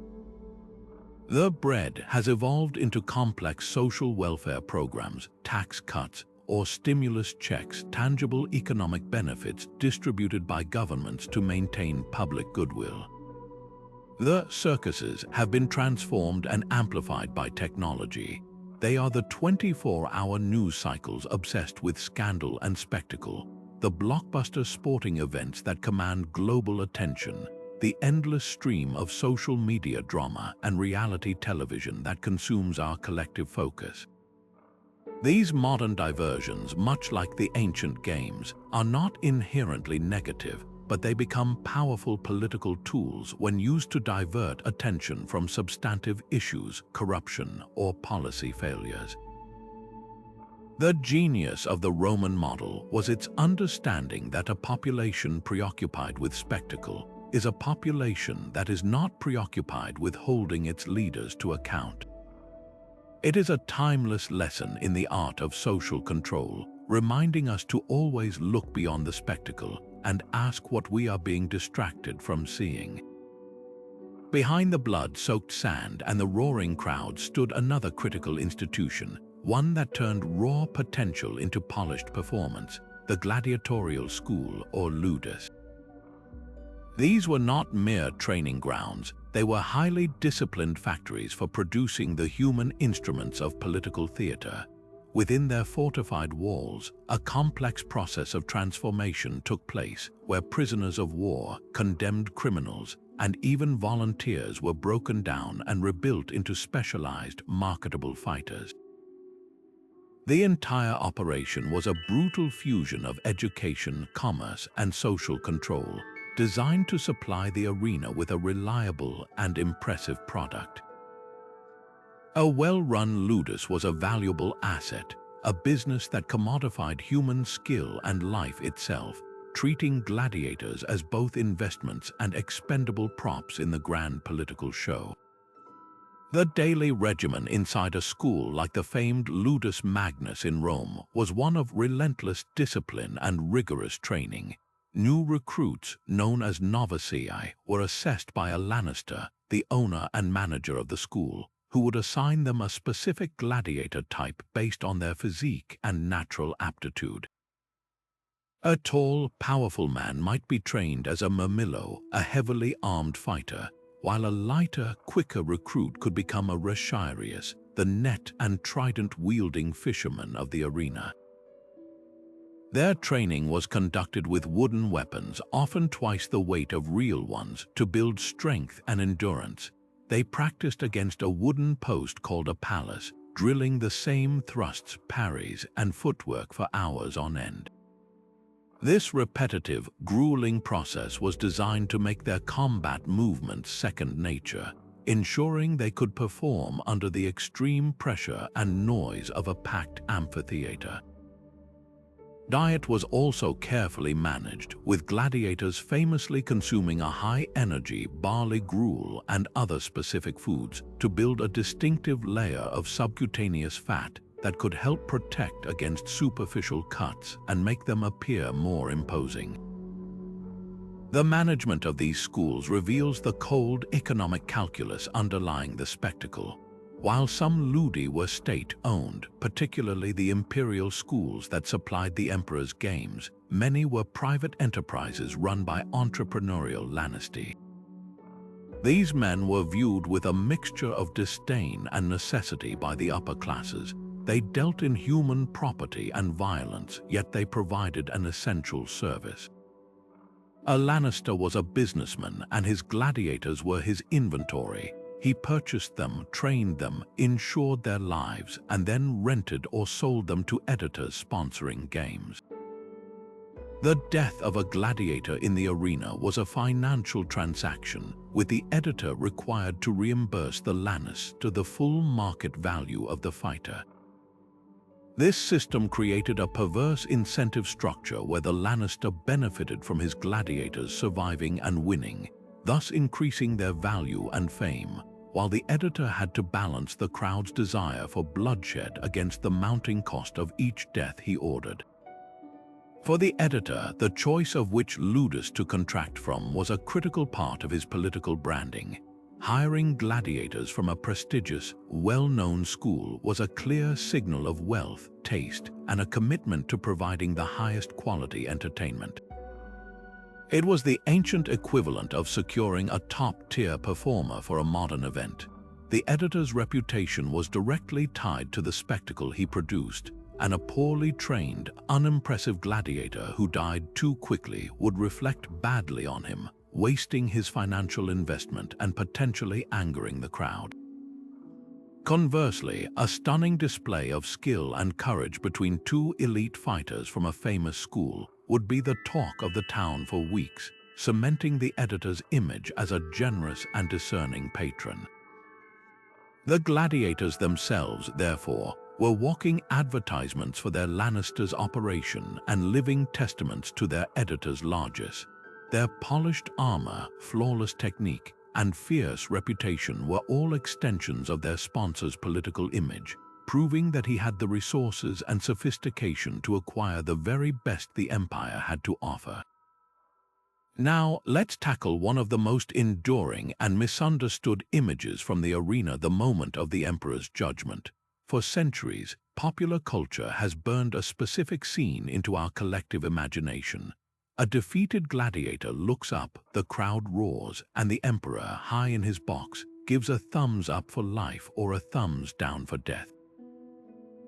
The bread has evolved into complex social welfare programs, tax cuts, or stimulus checks, tangible economic benefits distributed by governments to maintain public goodwill. The circuses have been transformed and amplified by technology. They are the 24-hour news cycles obsessed with scandal and spectacle, the blockbuster sporting events that command global attention, the endless stream of social media drama and reality television that consumes our collective focus. These modern diversions, much like the ancient games, are not inherently negative, but they become powerful political tools when used to divert attention from substantive issues, corruption, or policy failures. The genius of the Roman model was its understanding that a population preoccupied with spectacle is a population that is not preoccupied with holding its leaders to account. It is a timeless lesson in the art of social control, reminding us to always look beyond the spectacle and ask what we are being distracted from seeing. Behind the blood-soaked sand and the roaring crowd stood another critical institution, one that turned raw potential into polished performance, the gladiatorial school or ludus. These were not mere training grounds, they were highly disciplined factories for producing the human instruments of political theater. Within their fortified walls, a complex process of transformation took place where prisoners of war, condemned criminals, and even volunteers were broken down and rebuilt into specialized, marketable fighters. The entire operation was a brutal fusion of education, commerce, and social control, designed to supply the arena with a reliable and impressive product. A well-run ludus was a valuable asset, a business that commodified human skill and life itself, treating gladiators as both investments and expendable props in the grand political show. The daily regimen inside a school like the famed Ludus Magnus in Rome was one of relentless discipline and rigorous training. New recruits, known as novicii, were assessed by a Lannister, the owner and manager of the school, who would assign them a specific gladiator type based on their physique and natural aptitude. A tall, powerful man might be trained as a mirmillo, a heavily armed fighter, while a lighter, quicker recruit could become a retiarius, the net and trident-wielding fisherman of the arena. Their training was conducted with wooden weapons, often twice the weight of real ones, to build strength and endurance. They practiced against a wooden post called a palace, drilling the same thrusts, parries, and footwork for hours on end. This repetitive, grueling process was designed to make their combat movements second nature, ensuring they could perform under the extreme pressure and noise of a packed amphitheater. Diet was also carefully managed, with gladiators famously consuming a high-energy barley gruel and other specific foods to build a distinctive layer of subcutaneous fat that could help protect against superficial cuts and make them appear more imposing. The management of these schools reveals the cold economic calculus underlying the spectacle. While some ludi were state-owned, particularly the imperial schools that supplied the emperor's games, many were private enterprises run by entrepreneurial Lannister. These men were viewed with a mixture of disdain and necessity by the upper classes. They dealt in human property and violence, yet they provided an essential service. A Lannister was a businessman, and his gladiators were his inventory. He purchased them, trained them, insured their lives, and then rented or sold them to editors sponsoring games. The death of a gladiator in the arena was a financial transaction, with the editor required to reimburse the lannis to the full market value of the fighter. This system created a perverse incentive structure where the lannister benefited from his gladiators surviving and winning, thus increasing their value and fame, while the editor had to balance the crowd's desire for bloodshed against the mounting cost of each death he ordered. For the editor, the choice of which ludus to contract from was a critical part of his political branding. Hiring gladiators from a prestigious, well-known school was a clear signal of wealth, taste, and a commitment to providing the highest quality entertainment. It was the ancient equivalent of securing a top-tier performer for a modern event. The editor's reputation was directly tied to the spectacle he produced, and a poorly trained, unimpressive gladiator who died too quickly would reflect badly on him, wasting his financial investment and potentially angering the crowd. Conversely, a stunning display of skill and courage between two elite fighters from a famous school would be the talk of the town for weeks, cementing the editor's image as a generous and discerning patron. The gladiators themselves, therefore, were walking advertisements for their Lannisters' operation and living testaments to their editor's largesse. Their polished armor, flawless technique, and fierce reputation were all extensions of their sponsor's political image, proving that he had the resources and sophistication to acquire the very best the empire had to offer. Now, let's tackle one of the most enduring and misunderstood images from the arena: the moment of the emperor's judgment. For centuries, popular culture has burned a specific scene into our collective imagination. A defeated gladiator looks up, the crowd roars, and the emperor, high in his box, gives a thumbs up for life or a thumbs down for death.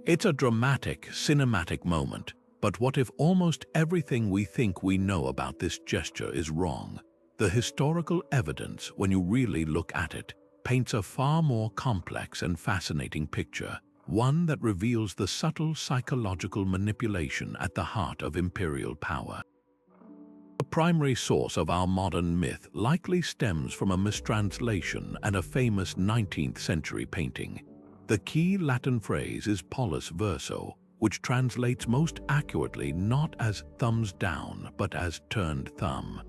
It's a dramatic, cinematic moment, but what if almost everything we think we know about this gesture is wrong? The historical evidence, when you really look at it, paints a far more complex and fascinating picture, one that reveals the subtle psychological manipulation at the heart of imperial power. The primary source of our modern myth likely stems from a mistranslation and a famous 19th century painting. The key Latin phrase is pollis verso, which translates most accurately not as thumbs down, but as turned thumb.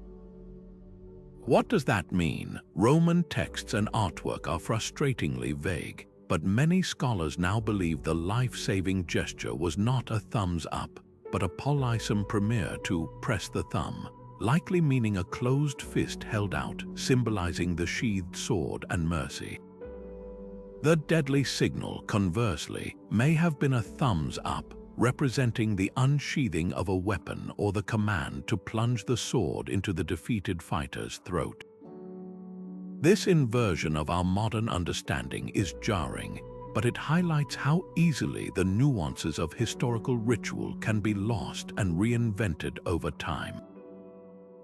What does that mean? Roman texts and artwork are frustratingly vague, but many scholars now believe the life-saving gesture was not a thumbs up, but a pollicem primere, to press the thumb, likely meaning a closed fist held out, symbolizing the sheathed sword and mercy. The deadly signal, conversely, may have been a thumbs up, representing the unsheathing of a weapon or the command to plunge the sword into the defeated fighter's throat. This inversion of our modern understanding is jarring, but it highlights how easily the nuances of historical ritual can be lost and reinvented over time.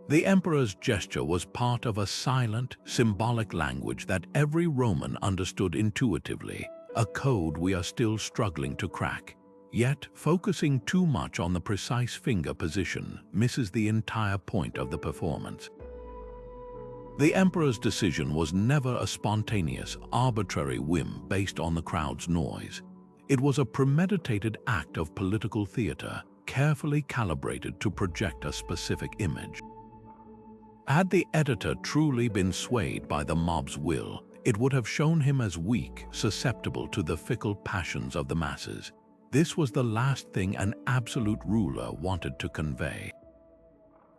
The emperor's gesture was part of a silent, symbolic language that every Roman understood intuitively, a code we are still struggling to crack. Yet, focusing too much on the precise finger position misses the entire point of the performance. The emperor's decision was never a spontaneous, arbitrary whim based on the crowd's noise. It was a premeditated act of political theater, carefully calibrated to project a specific image. Had the editor truly been swayed by the mob's will, it would have shown him as weak, susceptible to the fickle passions of the masses. This was the last thing an absolute ruler wanted to convey.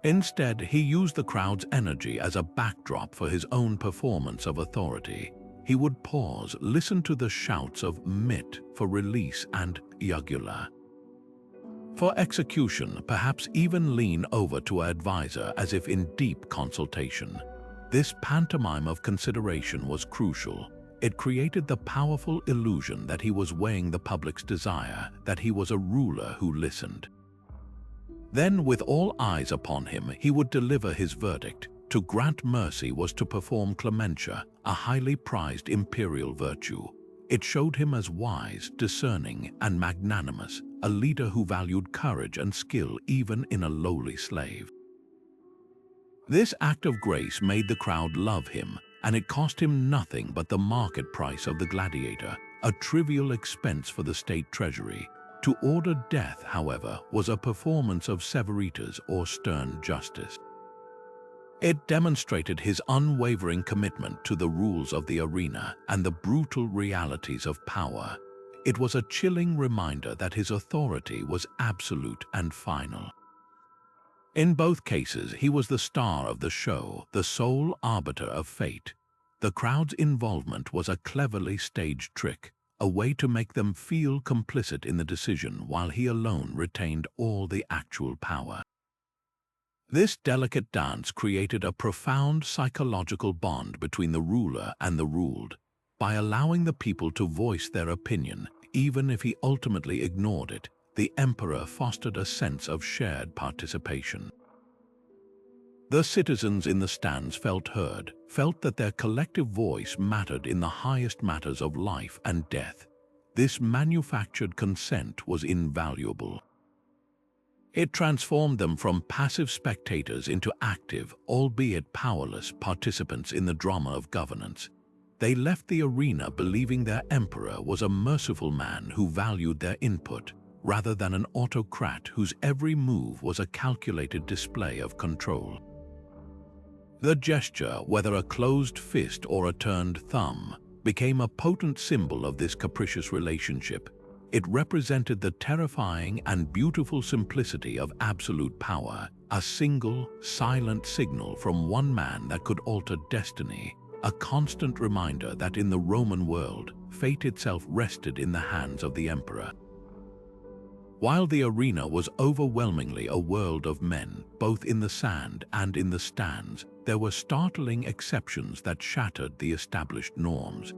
Instead, he used the crowd's energy as a backdrop for his own performance of authority. He would pause, listen to the shouts of mit for release and jugula for execution, perhaps even lean over to an advisor as if in deep consultation. This pantomime of consideration was crucial. It created the powerful illusion that he was weighing the public's desire, that he was a ruler who listened. Then, with all eyes upon him, he would deliver his verdict. To grant mercy was to perform clementia, a highly prized imperial virtue. It showed him as wise, discerning, and magnanimous, a leader who valued courage and skill even in a lowly slave. This act of grace made the crowd love him, and it cost him nothing but the market price of the gladiator, a trivial expense for the state treasury. To order death, however, was a performance of severitas or stern justice. It demonstrated his unwavering commitment to the rules of the arena and the brutal realities of power. It was a chilling reminder that his authority was absolute and final. In both cases, he was the star of the show, the sole arbiter of fate. The crowd's involvement was a cleverly staged trick, a way to make them feel complicit in the decision while he alone retained all the actual power. This delicate dance created a profound psychological bond between the ruler and the ruled. By allowing the people to voice their opinion, even if he ultimately ignored it, the emperor fostered a sense of shared participation. The citizens in the stands felt heard, felt that their collective voice mattered in the highest matters of life and death. This manufactured consent was invaluable. It transformed them from passive spectators into active, albeit powerless, participants in the drama of governance. They left the arena believing their emperor was a merciful man who valued their input, rather than an autocrat whose every move was a calculated display of control. The gesture, whether a closed fist or a turned thumb, became a potent symbol of this capricious relationship. It represented the terrifying and beautiful simplicity of absolute power, a single, silent signal from one man that could alter destiny, a constant reminder that in the Roman world, fate itself rested in the hands of the emperor. While the arena was overwhelmingly a world of men, both in the sand and in the stands, there were startling exceptions that shattered the established norms.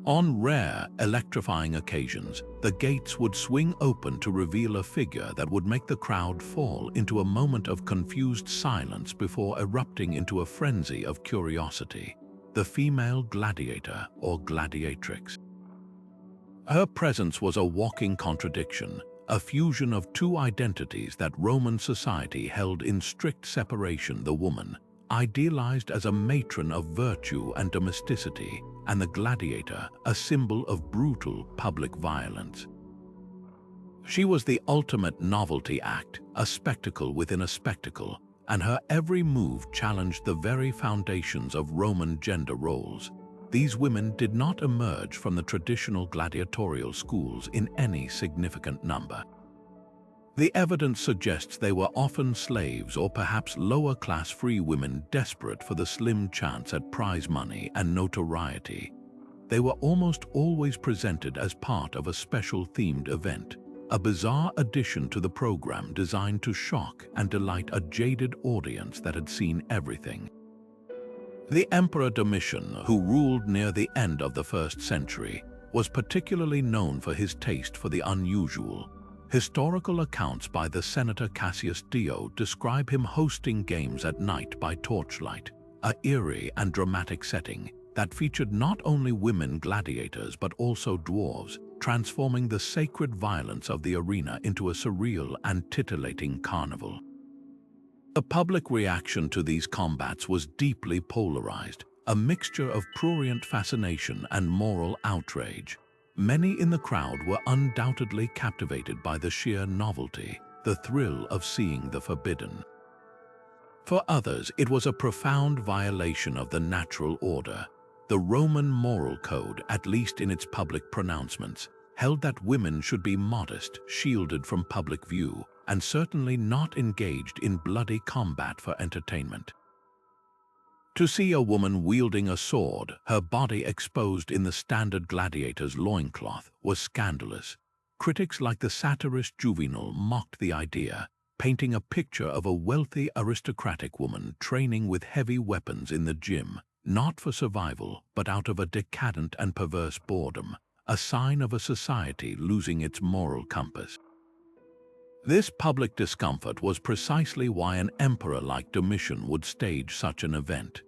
On rare, electrifying occasions, the gates would swing open to reveal a figure that would make the crowd fall into a moment of confused silence before erupting into a frenzy of curiosity: the female gladiator or gladiatrix. Her presence was a walking contradiction, a fusion of two identities that Roman society held in strict separation: the woman, idealized as a matron of virtue and domesticity, and the gladiator, a symbol of brutal public violence. She was the ultimate novelty act, a spectacle within a spectacle, and her every move challenged the very foundations of Roman gender roles. These women did not emerge from the traditional gladiatorial schools in any significant number. The evidence suggests they were often slaves or perhaps lower-class free women desperate for the slim chance at prize money and notoriety. They were almost always presented as part of a special themed event, a bizarre addition to the program designed to shock and delight a jaded audience that had seen everything. The Emperor Domitian, who ruled near the end of the 1st century, was particularly known for his taste for the unusual. Historical accounts by the senator Cassius Dio describe him hosting games at night by torchlight, an eerie and dramatic setting that featured not only women gladiators but also dwarves, transforming the sacred violence of the arena into a surreal and titillating carnival. The public reaction to these combats was deeply polarized, a mixture of prurient fascination and moral outrage. Many in the crowd were undoubtedly captivated by the sheer novelty, the thrill of seeing the forbidden. For others, it was a profound violation of the natural order. The Roman moral code, at least in its public pronouncements, held that women should be modest, shielded from public view, and certainly not engaged in bloody combat for entertainment. To see a woman wielding a sword, her body exposed in the standard gladiator's loincloth, was scandalous. Critics like the satirist Juvenal mocked the idea, painting a picture of a wealthy aristocratic woman training with heavy weapons in the gym, not for survival, but out of a decadent and perverse boredom, a sign of a society losing its moral compass. This public discomfort was precisely why an emperor like Domitian would stage such an event.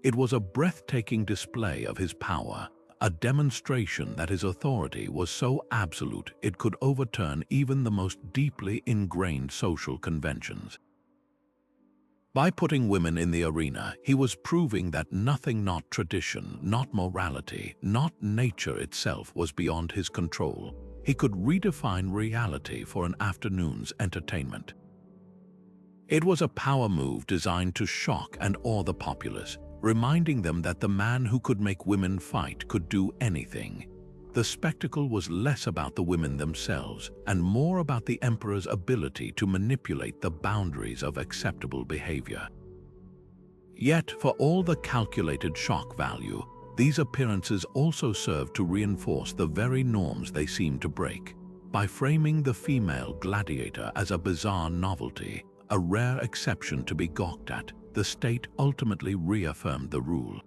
It was a breathtaking display of his power, a demonstration that his authority was so absolute it could overturn even the most deeply ingrained social conventions. By putting women in the arena, he was proving that nothing, not tradition, not morality, not nature itself, was beyond his control. He could redefine reality for an afternoon's entertainment. It was a power move designed to shock and awe the populace, reminding them that the man who could make women fight could do anything. The spectacle was less about the women themselves and more about the emperor's ability to manipulate the boundaries of acceptable behavior. Yet, for all the calculated shock value, these appearances also served to reinforce the very norms they seemed to break. By framing the female gladiator as a bizarre novelty, a rare exception to be gawked at, the state ultimately reaffirmed the rule.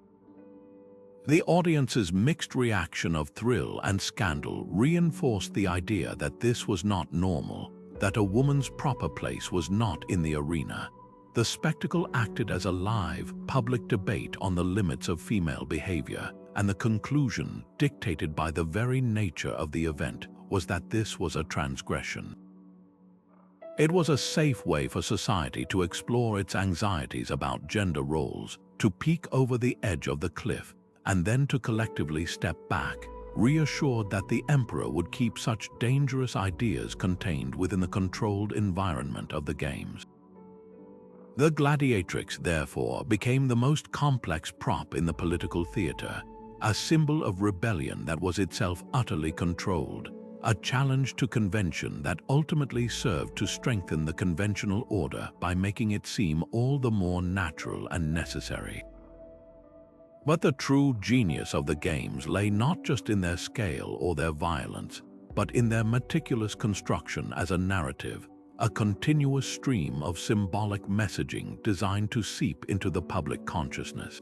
The audience's mixed reaction of thrill and scandal reinforced the idea that this was not normal, that a woman's proper place was not in the arena. The spectacle acted as a live, public debate on the limits of female behavior, and the conclusion, dictated by the very nature of the event, was that this was a transgression. It was a safe way for society to explore its anxieties about gender roles, to peek over the edge of the cliff, and then to collectively step back, reassured that the emperor would keep such dangerous ideas contained within the controlled environment of the games. The gladiatrix, therefore, became the most complex prop in the political theater, a symbol of rebellion that was itself utterly controlled, a challenge to convention that ultimately served to strengthen the conventional order by making it seem all the more natural and necessary. But the true genius of the games lay not just in their scale or their violence, but in their meticulous construction as a narrative, a continuous stream of symbolic messaging designed to seep into the public consciousness.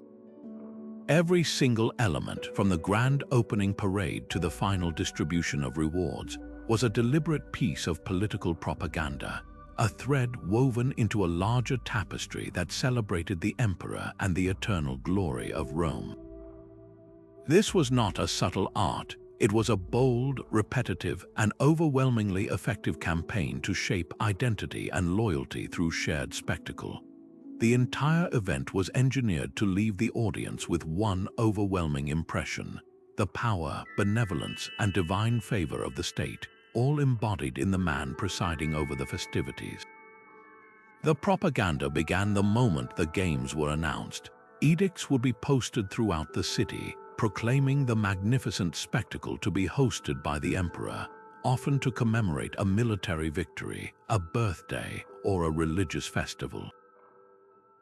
Every single element, from the grand opening parade to the final distribution of rewards, was a deliberate piece of political propaganda, a thread woven into a larger tapestry that celebrated the emperor and the eternal glory of Rome. This was not a subtle art. It was a bold, repetitive, and overwhelmingly effective campaign to shape identity and loyalty through shared spectacle. The entire event was engineered to leave the audience with one overwhelming impression: the power, benevolence, and divine favor of the state, all embodied in the man presiding over the festivities. The propaganda began the moment the games were announced. Edicts would be posted throughout the city, proclaiming the magnificent spectacle to be hosted by the emperor, often to commemorate a military victory, a birthday, or a religious festival.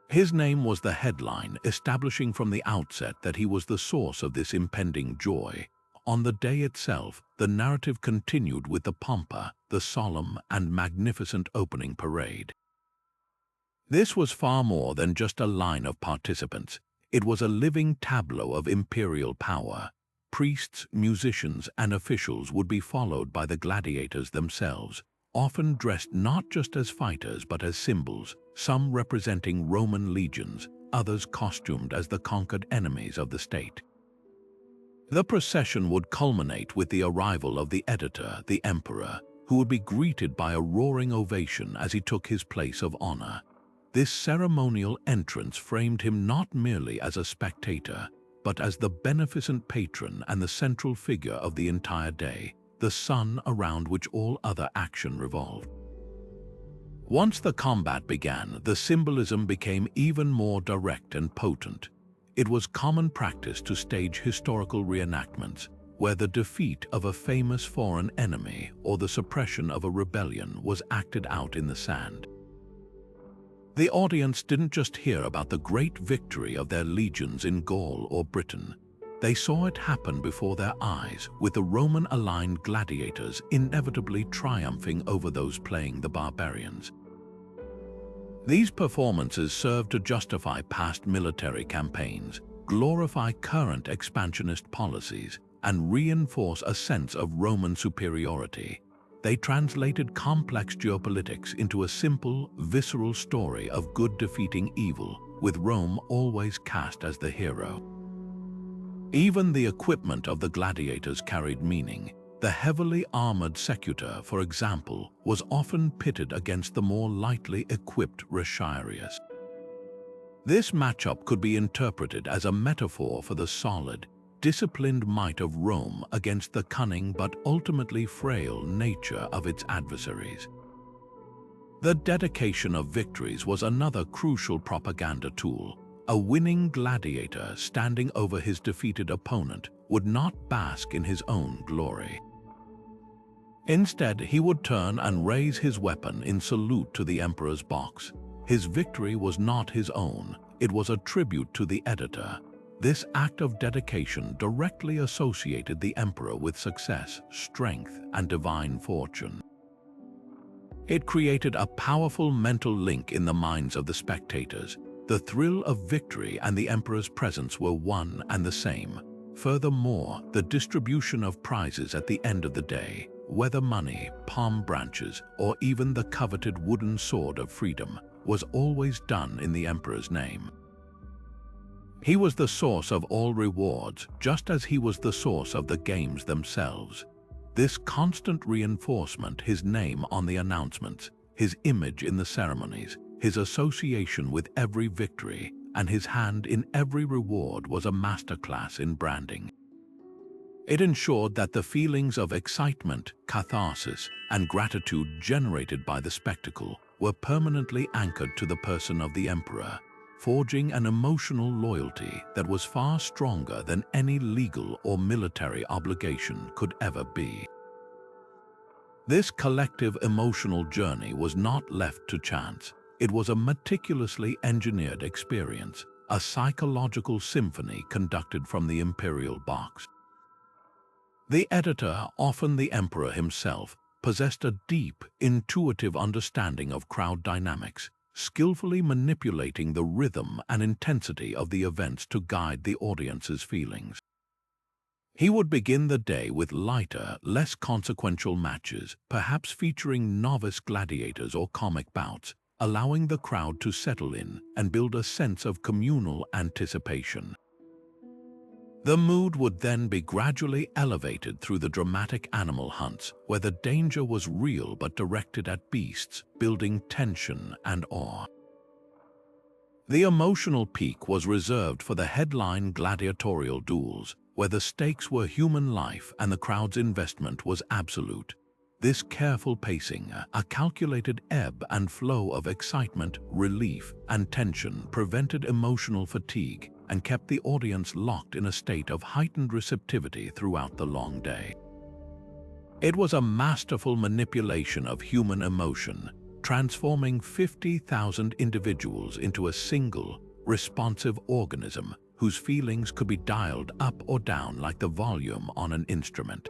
His name was the headline, establishing from the outset that he was the source of this impending joy. On the day itself, the narrative continued with the pompa, the solemn and magnificent opening parade. This was far more than just a line of participants. It was a living tableau of imperial power. Priests, musicians, and officials would be followed by the gladiators themselves, often dressed not just as fighters but as symbols, some representing Roman legions, others costumed as the conquered enemies of the state. The procession would culminate with the arrival of the editor, the emperor, who would be greeted by a roaring ovation as he took his place of honor. This ceremonial entrance framed him not merely as a spectator, but as the beneficent patron and the central figure of the entire day, the sun around which all other action revolved. Once the combat began, the symbolism became even more direct and potent. It was common practice to stage historical reenactments, where the defeat of a famous foreign enemy or the suppression of a rebellion was acted out in the sand. The audience didn't just hear about the great victory of their legions in Gaul or Britain. They saw it happen before their eyes, with the Roman-aligned gladiators inevitably triumphing over those playing the barbarians. These performances served to justify past military campaigns, glorify current expansionist policies, and reinforce a sense of Roman superiority. They translated complex geopolitics into a simple, visceral story of good defeating evil, with Rome always cast as the hero. Even the equipment of the gladiators carried meaning. The heavily armored secutor, for example, was often pitted against the more lightly equipped retiarius. This matchup could be interpreted as a metaphor for the solid, disciplined might of Rome against the cunning but ultimately frail nature of its adversaries. The dedication of victories was another crucial propaganda tool. A winning gladiator standing over his defeated opponent would not bask in his own glory. Instead, he would turn and raise his weapon in salute to the emperor's box. His victory was not his own, it was a tribute to the editor. This act of dedication directly associated the emperor with success, strength, and divine fortune. It created a powerful mental link in the minds of the spectators. The thrill of victory and the emperor's presence were one and the same. Furthermore, the distribution of prizes at the end of the day, whether money, palm branches, or even the coveted wooden sword of freedom, was always done in the emperor's name. He was the source of all rewards, just as he was the source of the games themselves. This constant reinforcement, his name on the announcements, his image in the ceremonies, his association with every victory, and his hand in every reward was a masterclass in branding. It ensured that the feelings of excitement, catharsis, and gratitude generated by the spectacle were permanently anchored to the person of the emperor, forging an emotional loyalty that was far stronger than any legal or military obligation could ever be. This collective emotional journey was not left to chance. It was a meticulously engineered experience, a psychological symphony conducted from the imperial box. The editor, often the emperor himself, possessed a deep, intuitive understanding of crowd dynamics, skillfully manipulating the rhythm and intensity of the events to guide the audience's feelings. He would begin the day with lighter, less consequential matches, perhaps featuring novice gladiators or comic bouts, allowing the crowd to settle in and build a sense of communal anticipation. The mood would then be gradually elevated through the dramatic animal hunts, where the danger was real but directed at beasts, building tension and awe. The emotional peak was reserved for the headline gladiatorial duels, where the stakes were human life and the crowd's investment was absolute. This careful pacing, a calculated ebb and flow of excitement, relief, and tension prevented emotional fatigue and kept the audience locked in a state of heightened receptivity throughout the long day. It was a masterful manipulation of human emotion, transforming 50,000 individuals into a single, responsive organism whose feelings could be dialed up or down like the volume on an instrument.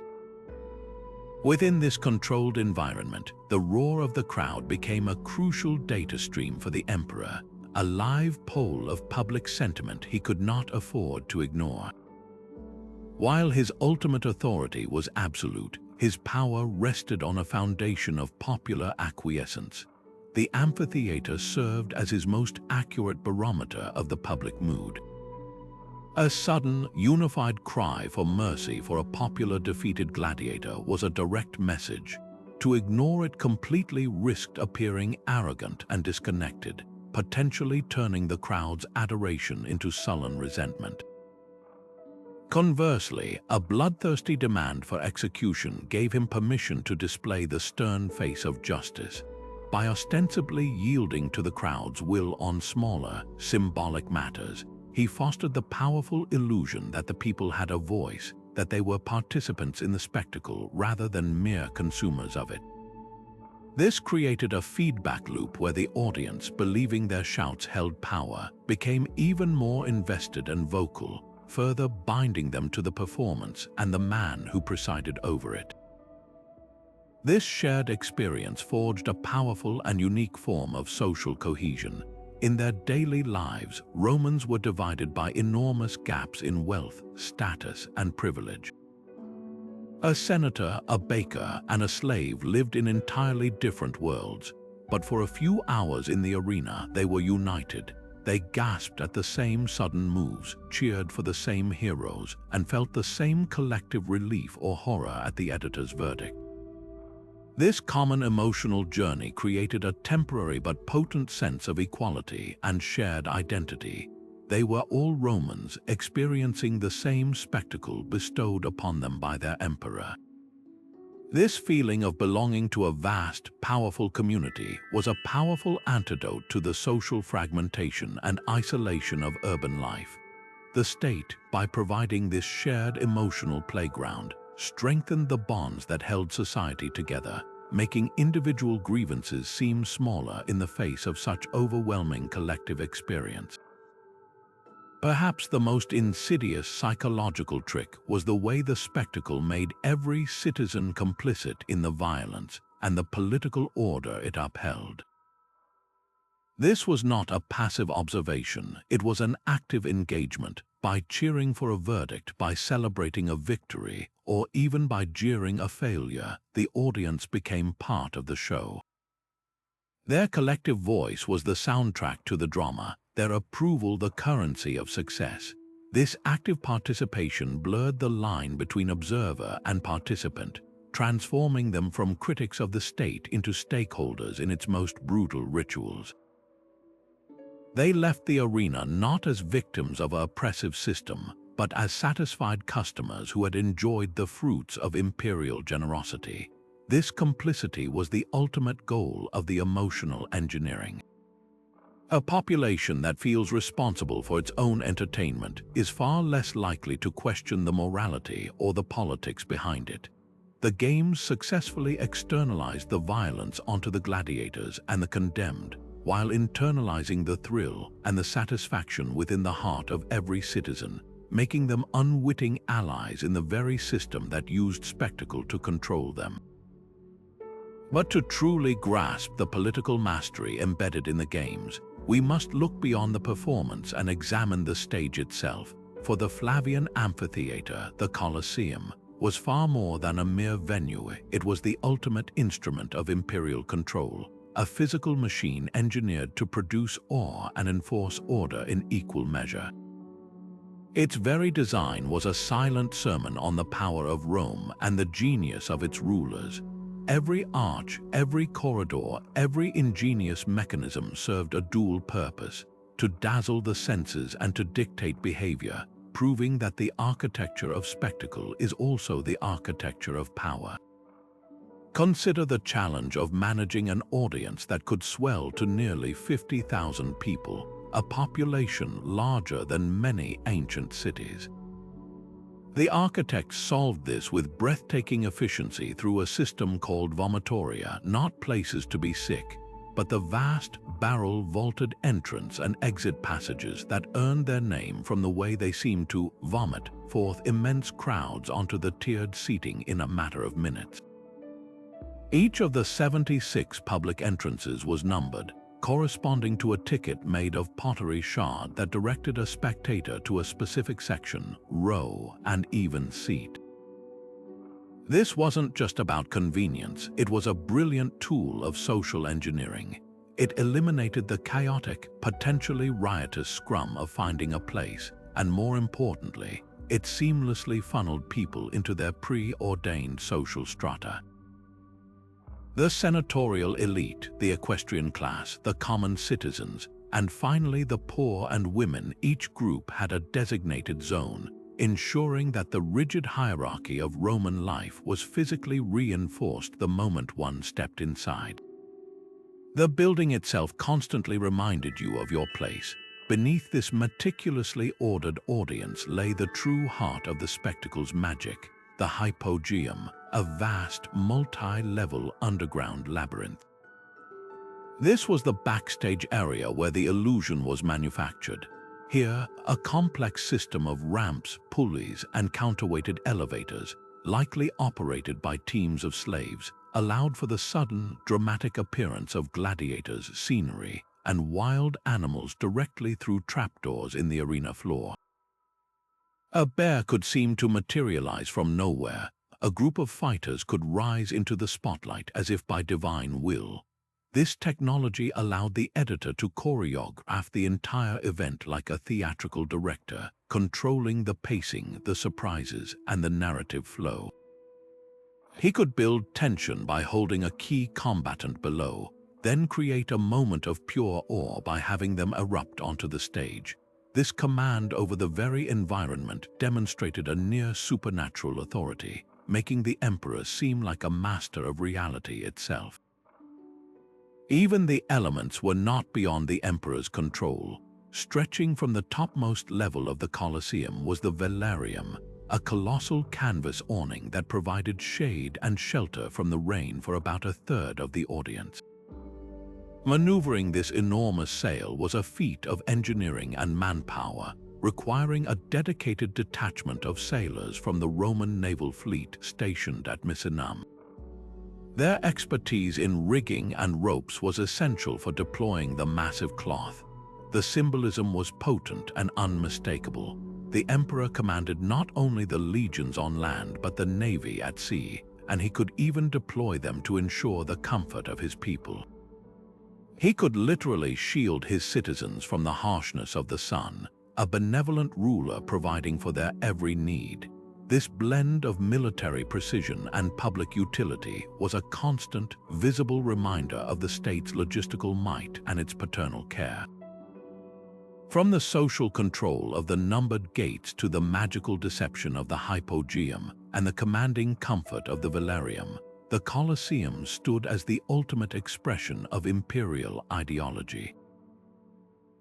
Within this controlled environment, the roar of the crowd became a crucial data stream for the emperor, a live poll of public sentiment he could not afford to ignore. While his ultimate authority was absolute, his power rested on a foundation of popular acquiescence. The amphitheater served as his most accurate barometer of the public mood. A sudden, unified cry for mercy for a popular defeated gladiator was a direct message. To ignore it completely risked appearing arrogant and disconnected, potentially turning the crowd's adoration into sullen resentment. Conversely, a bloodthirsty demand for execution gave him permission to display the stern face of justice. By ostensibly yielding to the crowd's will on smaller, symbolic matters, he fostered the powerful illusion that the people had a voice, that they were participants in the spectacle rather than mere consumers of it. This created a feedback loop where the audience, believing their shouts held power, became even more invested and vocal, further binding them to the performance and the man who presided over it. This shared experience forged a powerful and unique form of social cohesion. In their daily lives, Romans were divided by enormous gaps in wealth, status, and privilege. A senator, a baker, and a slave lived in entirely different worlds, but for a few hours in the arena they were united. They gasped at the same sudden moves, cheered for the same heroes, and felt the same collective relief or horror at the editor's verdict. This common emotional journey created a temporary but potent sense of equality and shared identity. They were all Romans experiencing the same spectacle bestowed upon them by their emperor. This feeling of belonging to a vast, powerful community was a powerful antidote to the social fragmentation and isolation of urban life. The state, by providing this shared emotional playground, strengthened the bonds that held society together, making individual grievances seem smaller in the face of such overwhelming collective experience. Perhaps the most insidious psychological trick was the way the spectacle made every citizen complicit in the violence and the political order it upheld. This was not a passive observation, it was an active engagement. By cheering for a verdict, by celebrating a victory, or even by jeering a failure, the audience became part of the show. Their collective voice was the soundtrack to the drama, their approval the currency of success. This active participation blurred the line between observer and participant, transforming them from critics of the state into stakeholders in its most brutal rituals. They left the arena not as victims of an oppressive system, but as satisfied customers who had enjoyed the fruits of imperial generosity. This complicity was the ultimate goal of the emotional engineering. A population that feels responsible for its own entertainment is far less likely to question the morality or the politics behind it. The games successfully externalized the violence onto the gladiators and the condemned, while internalizing the thrill and the satisfaction within the heart of every citizen, making them unwitting allies in the very system that used spectacle to control them. But to truly grasp the political mastery embedded in the games, we must look beyond the performance and examine the stage itself. For the Flavian amphitheater, the Coliseum, was far more than a mere venue. It was the ultimate instrument of imperial control, a physical machine engineered to produce awe and enforce order in equal measure. Its very design was a silent sermon on the power of Rome and the genius of its rulers. Every arch, every corridor, every ingenious mechanism served a dual purpose: to dazzle the senses and to dictate behavior, proving that the architecture of spectacle is also the architecture of power. Consider the challenge of managing an audience that could swell to nearly 50,000 people, a population larger than many ancient cities. The architects solved this with breathtaking efficiency through a system called vomitoria, not places to be sick, but the vast barrel-vaulted entrance and exit passages that earned their name from the way they seemed to vomit forth immense crowds onto the tiered seating in a matter of minutes. Each of the 76 public entrances was numbered, corresponding to a ticket made of pottery shard that directed a spectator to a specific section, row, and even seat. This wasn't just about convenience, it was a brilliant tool of social engineering. It eliminated the chaotic, potentially riotous scrum of finding a place, and more importantly, it seamlessly funneled people into their preordained social strata. The senatorial elite, the equestrian class, the common citizens, and finally the poor and women, each group had a designated zone, ensuring that the rigid hierarchy of Roman life was physically reinforced the moment one stepped inside. The building itself constantly reminded you of your place. Beneath this meticulously ordered audience lay the true heart of the spectacle's magic, the hypogeum, a vast, multi-level underground labyrinth. This was the backstage area where the illusion was manufactured. Here, a complex system of ramps, pulleys, and counterweighted elevators, likely operated by teams of slaves, allowed for the sudden, dramatic appearance of gladiators, scenery, and wild animals directly through trapdoors in the arena floor. A bear could seem to materialize from nowhere, a group of fighters could rise into the spotlight as if by divine will. This technology allowed the editor to choreograph the entire event like a theatrical director, controlling the pacing, the surprises, and the narrative flow. He could build tension by holding a key combatant below, then create a moment of pure awe by having them erupt onto the stage. This command over the very environment demonstrated a near supernatural authority, making the emperor seem like a master of reality itself. Even the elements were not beyond the emperor's control. Stretching from the topmost level of the Colosseum was the velarium, a colossal canvas awning that provided shade and shelter from the rain for about a third of the audience. Maneuvering this enormous sail was a feat of engineering and manpower, requiring a dedicated detachment of sailors from the Roman naval fleet stationed at Misenum. Their expertise in rigging and ropes was essential for deploying the massive cloth. The symbolism was potent and unmistakable. The emperor commanded not only the legions on land but the navy at sea, and he could even deploy them to ensure the comfort of his people. He could literally shield his citizens from the harshness of the sun, a benevolent ruler providing for their every need. This blend of military precision and public utility was a constant, visible reminder of the state's logistical might and its paternal care. From the social control of the numbered gates to the magical deception of the hypogeum and the commanding comfort of the velarium, the Colosseum stood as the ultimate expression of imperial ideology.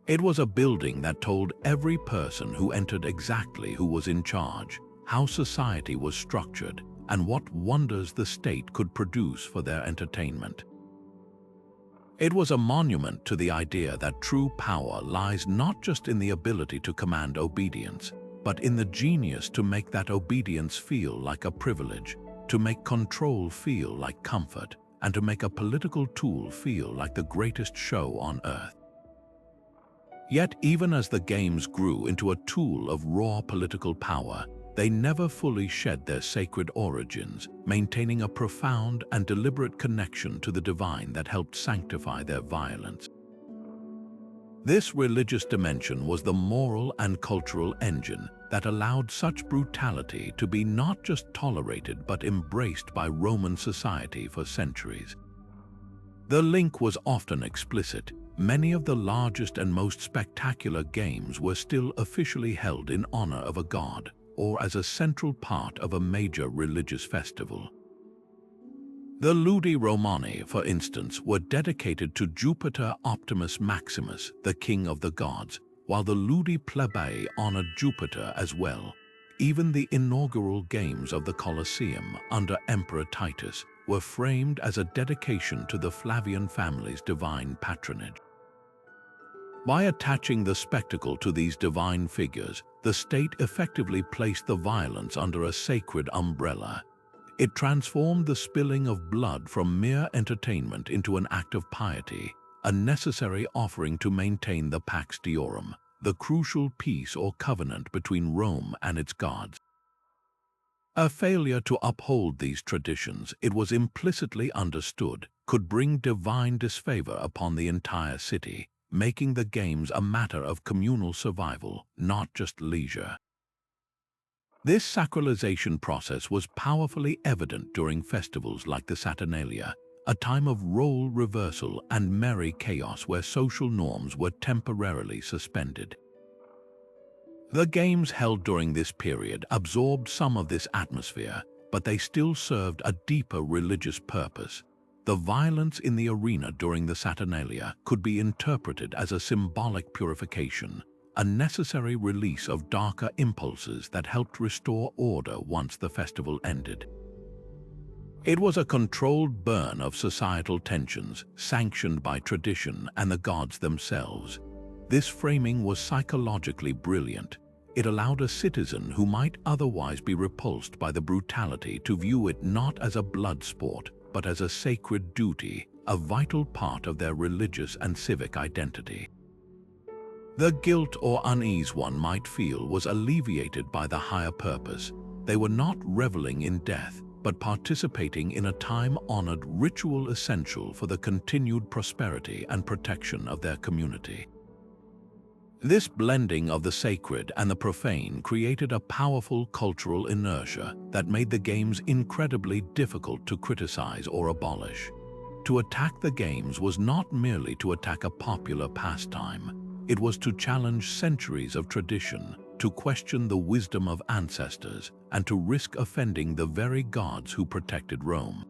It was a building that told every person who entered exactly who was in charge, how society was structured, and what wonders the state could produce for their entertainment. It was a monument to the idea that true power lies not just in the ability to command obedience, but in the genius to make that obedience feel like a privilege, to make control feel like comfort, and to make a political tool feel like the greatest show on earth. Yet even as the games grew into a tool of raw political power, they never fully shed their sacred origins, maintaining a profound and deliberate connection to the divine that helped sanctify their violence. This religious dimension was the moral and cultural engine that allowed such brutality to be not just tolerated but embraced by Roman society for centuries. The link was often explicit. Many of the largest and most spectacular games were still officially held in honor of a god, or as a central part of a major religious festival. The Ludi Romani, for instance, were dedicated to Jupiter Optimus Maximus, the king of the gods, while the Ludi Plebei honored Jupiter as well. Even the inaugural games of the Colosseum under Emperor Titus were framed as a dedication to the Flavian family's divine patronage. By attaching the spectacle to these divine figures, the state effectively placed the violence under a sacred umbrella. It transformed the spilling of blood from mere entertainment into an act of piety, a necessary offering to maintain the Pax Diorum, the crucial peace or covenant between Rome and its gods. A failure to uphold these traditions, it was implicitly understood, could bring divine disfavor upon the entire city, making the games a matter of communal survival, not just leisure. This sacralization process was powerfully evident during festivals like the Saturnalia, a time of role reversal and merry chaos where social norms were temporarily suspended. The games held during this period absorbed some of this atmosphere, but they still served a deeper religious purpose. The violence in the arena during the Saturnalia could be interpreted as a symbolic purification, a necessary release of darker impulses that helped restore order once the festival ended. It was a controlled burn of societal tensions, sanctioned by tradition and the gods themselves. This framing was psychologically brilliant. It allowed a citizen who might otherwise be repulsed by the brutality to view it not as a blood sport, but as a sacred duty, a vital part of their religious and civic identity. The guilt or unease one might feel was alleviated by the higher purpose. They were not reveling in death, but participating in a time-honored ritual essential for the continued prosperity and protection of their community. This blending of the sacred and the profane created a powerful cultural inertia that made the games incredibly difficult to criticize or abolish. To attack the games was not merely to attack a popular pastime. It was to challenge centuries of tradition, to question the wisdom of ancestors, and to risk offending the very gods who protected Rome.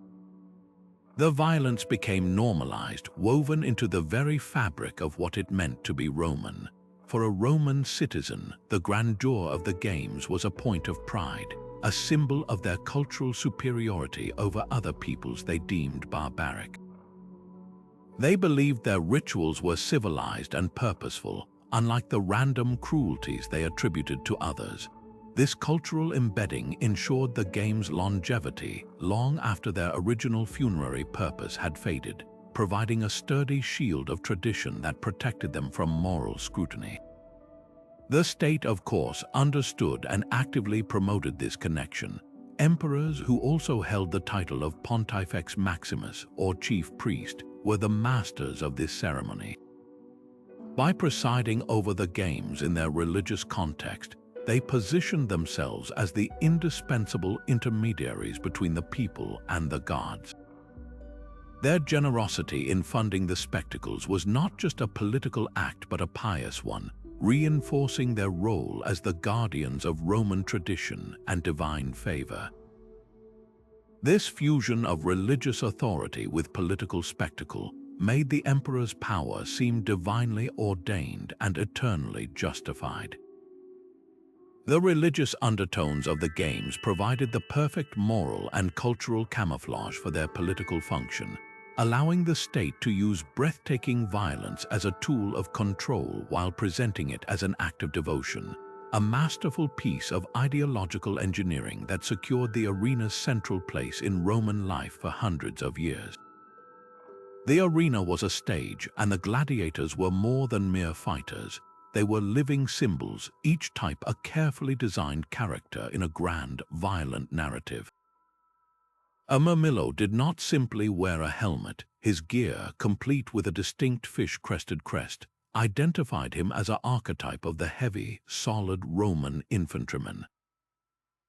The violence became normalized, woven into the very fabric of what it meant to be Roman. For a Roman citizen, the grandeur of the games was a point of pride, a symbol of their cultural superiority over other peoples they deemed barbaric. They believed their rituals were civilized and purposeful, unlike the random cruelties they attributed to others. This cultural embedding ensured the games' longevity long after their original funerary purpose had faded, providing a sturdy shield of tradition that protected them from moral scrutiny. The state, of course, understood and actively promoted this connection. Emperors, who also held the title of Pontifex Maximus, or chief priest, were the masters of this ceremony. By presiding over the games in their religious context, they positioned themselves as the indispensable intermediaries between the people and the gods. Their generosity in funding the spectacles was not just a political act but a pious one, reinforcing their role as the guardians of Roman tradition and divine favor. This fusion of religious authority with political spectacle made the emperor's power seem divinely ordained and eternally justified. The religious undertones of the games provided the perfect moral and cultural camouflage for their political function, allowing the state to use breathtaking violence as a tool of control while presenting it as an act of devotion, a masterful piece of ideological engineering that secured the arena's central place in Roman life for hundreds of years. The arena was a stage, and the gladiators were more than mere fighters. They were living symbols, each type a carefully designed character in a grand, violent narrative. A Murmillo did not simply wear a helmet. His gear, complete with a distinct fish-crested crest, identified him as an archetype of the heavy, solid Roman infantryman.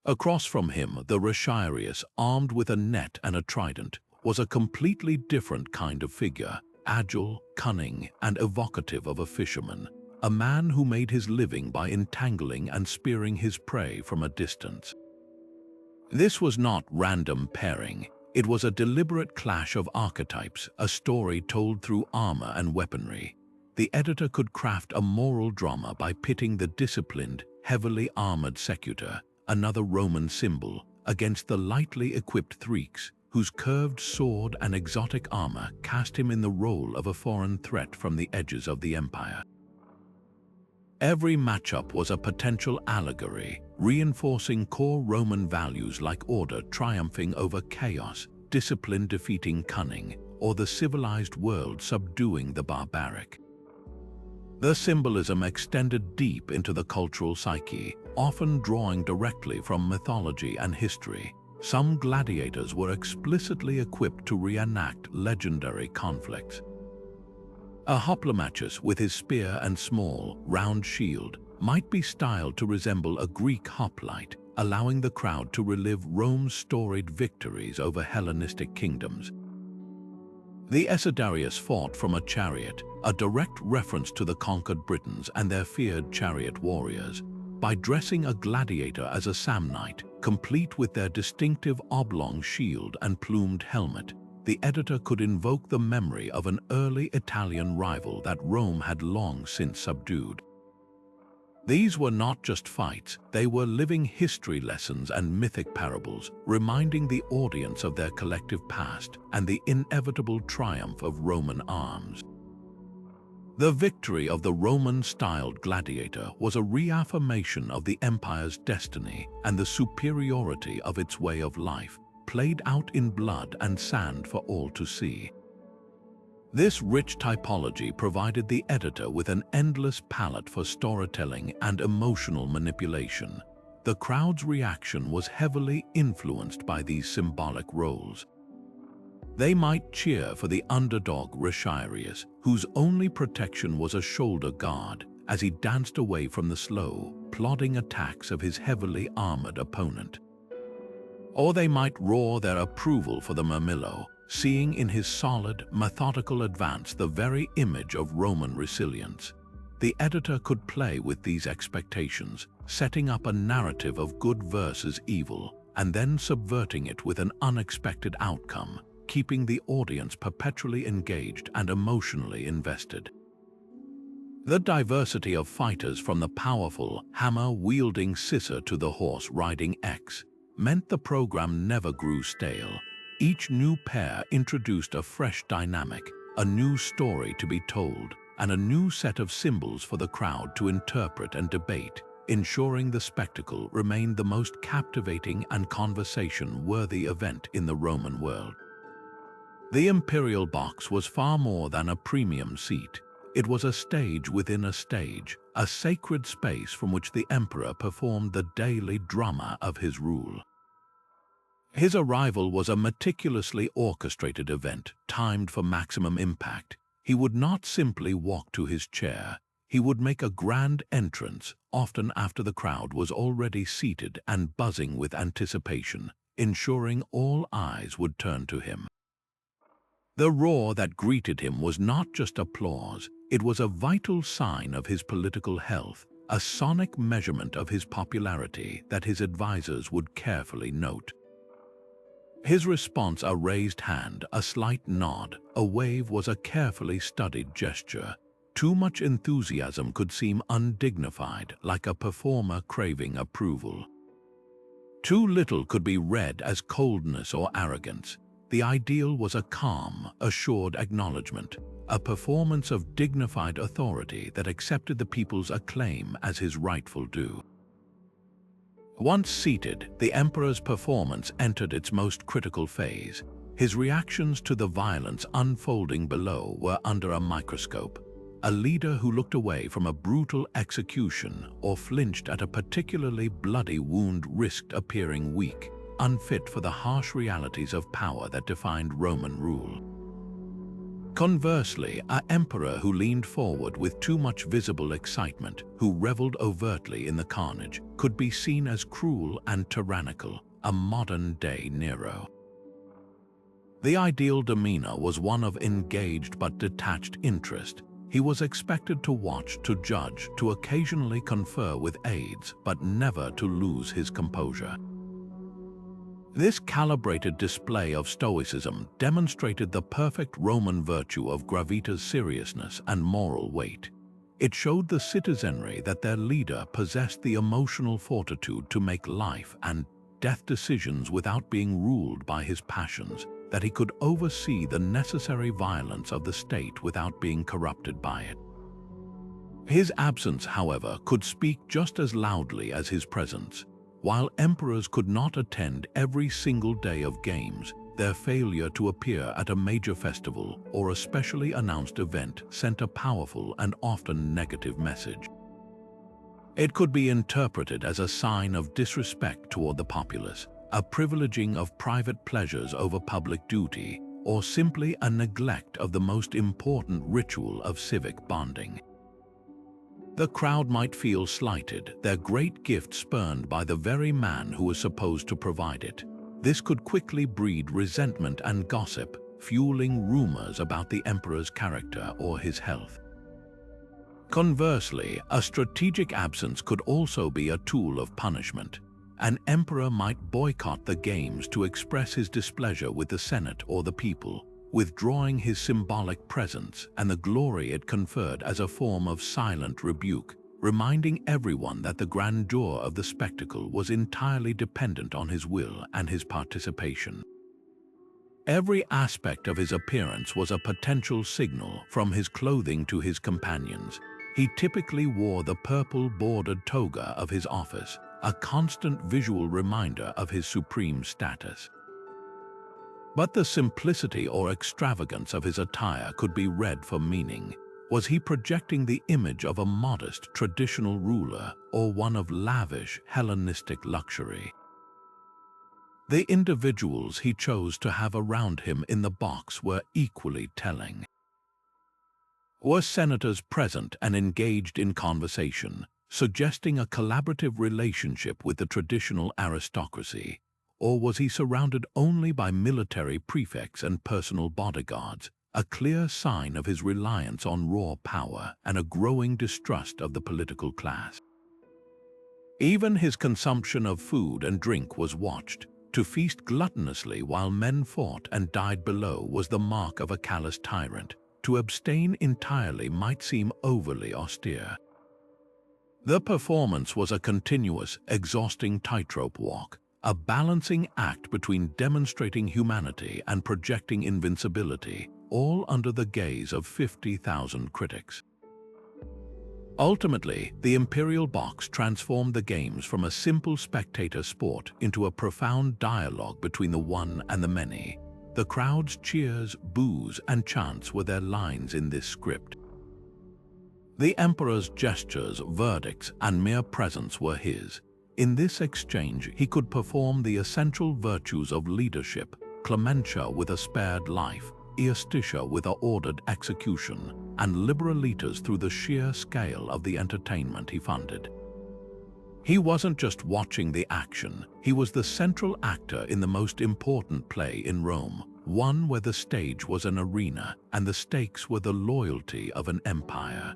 Across from him, the Retiarius, armed with a net and a trident, was a completely different kind of figure, agile, cunning, and evocative of a fisherman, a man who made his living by entangling and spearing his prey from a distance. This was not random pairing. It was a deliberate clash of archetypes, a story told through armor and weaponry. The editor could craft a moral drama by pitting the disciplined, heavily armored secutor, another Roman symbol, against the lightly equipped Threeks, whose curved sword and exotic armor cast him in the role of a foreign threat from the edges of the empire. Every matchup was a potential allegory, reinforcing core Roman values like order triumphing over chaos, discipline defeating cunning, or the civilized world subduing the barbaric. The symbolism extended deep into the cultural psyche, often drawing directly from mythology and history. Some gladiators were explicitly equipped to reenact legendary conflicts. A hoplomachus with his spear and small, round shield might be styled to resemble a Greek hoplite, allowing the crowd to relive Rome's storied victories over Hellenistic kingdoms. The Esidarius fought from a chariot, a direct reference to the conquered Britons and their feared chariot warriors. By dressing a gladiator as a Samnite, complete with their distinctive oblong shield and plumed helmet, the editor could invoke the memory of an early Italian rival that Rome had long since subdued. These were not just fights, they were living history lessons and mythic parables, reminding the audience of their collective past and the inevitable triumph of Roman arms. The victory of the Roman-styled gladiator was a reaffirmation of the empire's destiny and the superiority of its way of life, played out in blood and sand for all to see. This rich typology provided the editor with an endless palette for storytelling and emotional manipulation. the crowd's reaction was heavily influenced by these symbolic roles. They might cheer for the underdog Retiarius, whose only protection was a shoulder guard, as he danced away from the slow, plodding attacks of his heavily armored opponent. Or they might roar their approval for the Mirmillo, seeing in his solid, methodical advance the very image of Roman resilience. The editor could play with these expectations, setting up a narrative of good versus evil, and then subverting it with an unexpected outcome, keeping the audience perpetually engaged and emotionally invested. The diversity of fighters, from the powerful, hammer-wielding Cicer to the horse-riding X, meant the program never grew stale. Each new pair introduced a fresh dynamic, a new story to be told, and a new set of symbols for the crowd to interpret and debate, ensuring the spectacle remained the most captivating and conversation-worthy event in the Roman world. The imperial box was far more than a premium seat. It was a stage within a stage, a sacred space from which the emperor performed the daily drama of his rule. His arrival was a meticulously orchestrated event, timed for maximum impact. He would not simply walk to his chair. He would make a grand entrance, often after the crowd was already seated and buzzing with anticipation, ensuring all eyes would turn to him. The roar that greeted him was not just applause, it was a vital sign of his political health, a sonic measurement of his popularity that his advisors would carefully note. His response, a raised hand, a slight nod, a wave, was a carefully studied gesture. Too much enthusiasm could seem undignified, like a performer craving approval. Too little could be read as coldness or arrogance. The ideal was a calm, assured acknowledgement, a performance of dignified authority that accepted the people's acclaim as his rightful due. Once seated, the emperor's performance entered its most critical phase. His reactions to the violence unfolding below were under a microscope. A leader who looked away from a brutal execution or flinched at a particularly bloody wound risked appearing weak, unfit for the harsh realities of power that defined Roman rule. Conversely, an emperor who leaned forward with too much visible excitement, who reveled overtly in the carnage, could be seen as cruel and tyrannical, a modern-day Nero. The ideal demeanor was one of engaged but detached interest. He was expected to watch, to judge, to occasionally confer with aides, but never to lose his composure. This calibrated display of stoicism demonstrated the perfect Roman virtue of gravitas, seriousness and moral weight. It showed the citizenry that their leader possessed the emotional fortitude to make life and death decisions without being ruled by his passions, that he could oversee the necessary violence of the state without being corrupted by it. His absence, however, could speak just as loudly as his presence. While emperors could not attend every single day of games, their failure to appear at a major festival or a specially announced event sent a powerful and often negative message. It could be interpreted as a sign of disrespect toward the populace, a privileging of private pleasures over public duty, or simply a neglect of the most important ritual of civic bonding. The crowd might feel slighted, their great gift spurned by the very man who was supposed to provide it. This could quickly breed resentment and gossip, fueling rumors about the emperor's character or his health. Conversely, a strategic absence could also be a tool of punishment. An emperor might boycott the games to express his displeasure with the Senate or the people, withdrawing his symbolic presence and the glory it conferred as a form of silent rebuke, reminding everyone that the grandeur of the spectacle was entirely dependent on his will and his participation. Every aspect of his appearance was a potential signal, from his clothing to his companions. He typically wore the purple-bordered toga of his office, a constant visual reminder of his supreme status. But the simplicity or extravagance of his attire could be read for meaning. Was he projecting the image of a modest, traditional ruler or one of lavish, Hellenistic luxury? The individuals he chose to have around him in the box were equally telling. Were senators present and engaged in conversation, suggesting a collaborative relationship with the traditional aristocracy? Or was he surrounded only by military prefects and personal bodyguards, a clear sign of his reliance on raw power and a growing distrust of the political class? Even his consumption of food and drink was watched. To feast gluttonously while men fought and died below was the mark of a callous tyrant. To abstain entirely might seem overly austere. The performance was a continuous, exhausting tightrope walk, a balancing act between demonstrating humanity and projecting invincibility, all under the gaze of 50,000 critics. Ultimately, the Imperial Box transformed the games from a simple spectator sport into a profound dialogue between the one and the many. The crowd's cheers, boos, and chants were their lines in this script. The Emperor's gestures, verdicts, and mere presence were his. In this exchange, he could perform the essential virtues of leadership, clementia with a spared life, Eastitia with an ordered execution, and liberalitas through the sheer scale of the entertainment he funded. He wasn't just watching the action, he was the central actor in the most important play in Rome, one where the stage was an arena and the stakes were the loyalty of an empire.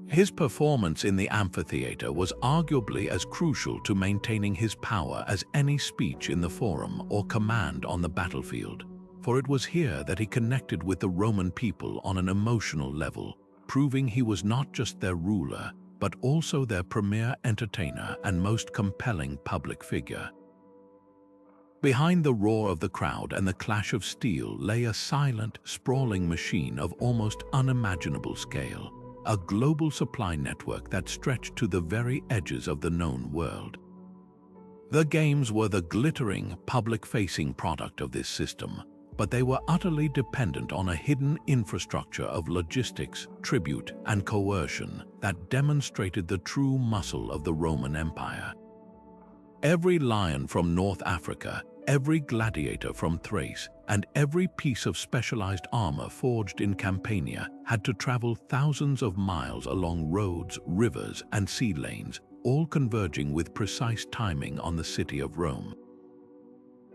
His performance in the amphitheater was arguably as crucial to maintaining his power as any speech in the forum or command on the battlefield, for it was here that he connected with the Roman people on an emotional level, proving he was not just their ruler, but also their premier entertainer and most compelling public figure. Behind the roar of the crowd and the clash of steel lay a silent, sprawling machine of almost unimaginable scale, a global supply network that stretched to the very edges of the known world. The games were the glittering, public-facing product of this system, but they were utterly dependent on a hidden infrastructure of logistics, tribute, and coercion that demonstrated the true muscle of the Roman Empire. Every lion from North Africa, every gladiator from Thrace, and every piece of specialized armor forged in Campania had to travel thousands of miles along roads, rivers, and sea lanes, all converging with precise timing on the city of Rome.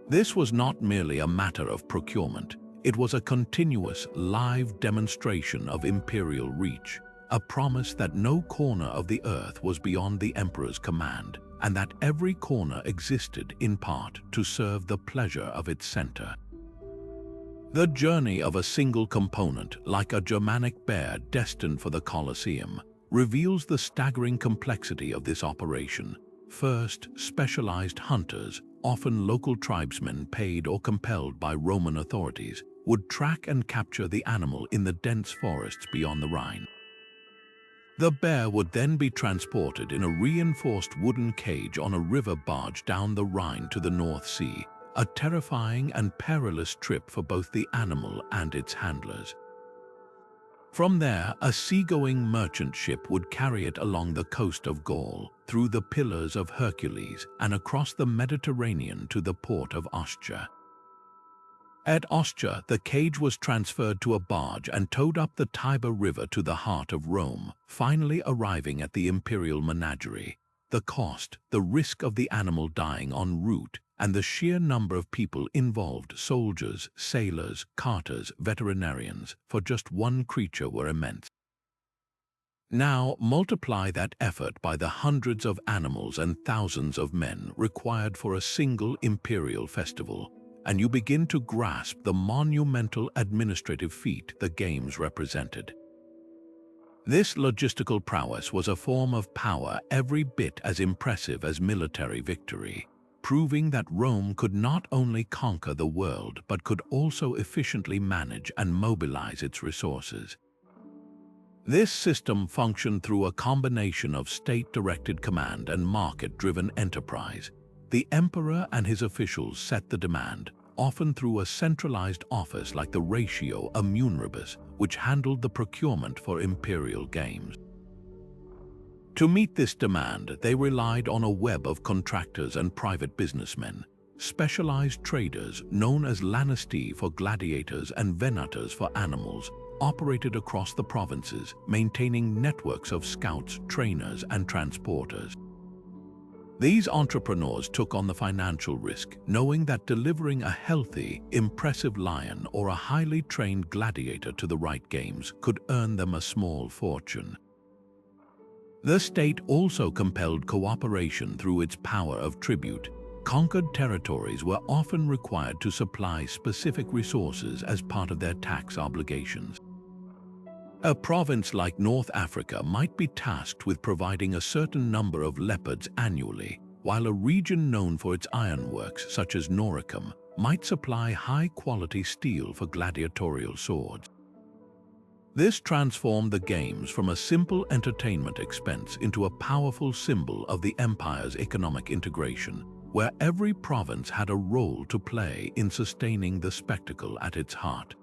This was not merely a matter of procurement, it was a continuous, live demonstration of imperial reach, a promise that no corner of the earth was beyond the emperor's command, and that every corner existed in part to serve the pleasure of its center. The journey of a single component, like a Germanic bear destined for the Colosseum, reveals the staggering complexity of this operation. First, specialized hunters, often local tribesmen paid or compelled by Roman authorities, would track and capture the animal in the dense forests beyond the Rhine. The bear would then be transported in a reinforced wooden cage on a river barge down the Rhine to the North Sea, a terrifying and perilous trip for both the animal and its handlers. From there, a seagoing merchant ship would carry it along the coast of Gaul, through the Pillars of Hercules, and across the Mediterranean to the port of Ostia. At Ostia, the cage was transferred to a barge and towed up the Tiber River to the heart of Rome, finally arriving at the imperial menagerie. The cost, the risk of the animal dying en route, and the sheer number of people involved, soldiers, sailors, carters, veterinarians, for just one creature were immense. Now multiply that effort by the hundreds of animals and thousands of men required for a single imperial festival, and you begin to grasp the monumental administrative feat the games represented. This logistical prowess was a form of power every bit as impressive as military victory, proving that Rome could not only conquer the world but could also efficiently manage and mobilize its resources. This system functioned through a combination of state-directed command and market-driven enterprise. The emperor and his officials set the demand, often through a centralized office like the Ratio Munibus, which handled the procurement for imperial games. To meet this demand, they relied on a web of contractors and private businessmen, specialized traders known as Lanisti for gladiators and venators for animals, operated across the provinces, maintaining networks of scouts, trainers, and transporters. These entrepreneurs took on the financial risk, knowing that delivering a healthy, impressive lion or a highly trained gladiator to the right games could earn them a small fortune. The state also compelled cooperation through its power of tribute. Conquered territories were often required to supply specific resources as part of their tax obligations. A province like North Africa might be tasked with providing a certain number of leopards annually, while a region known for its ironworks, such as Noricum, might supply high-quality steel for gladiatorial swords. This transformed the games from a simple entertainment expense into a powerful symbol of the empire's economic integration, where every province had a role to play in sustaining the spectacle at its heart.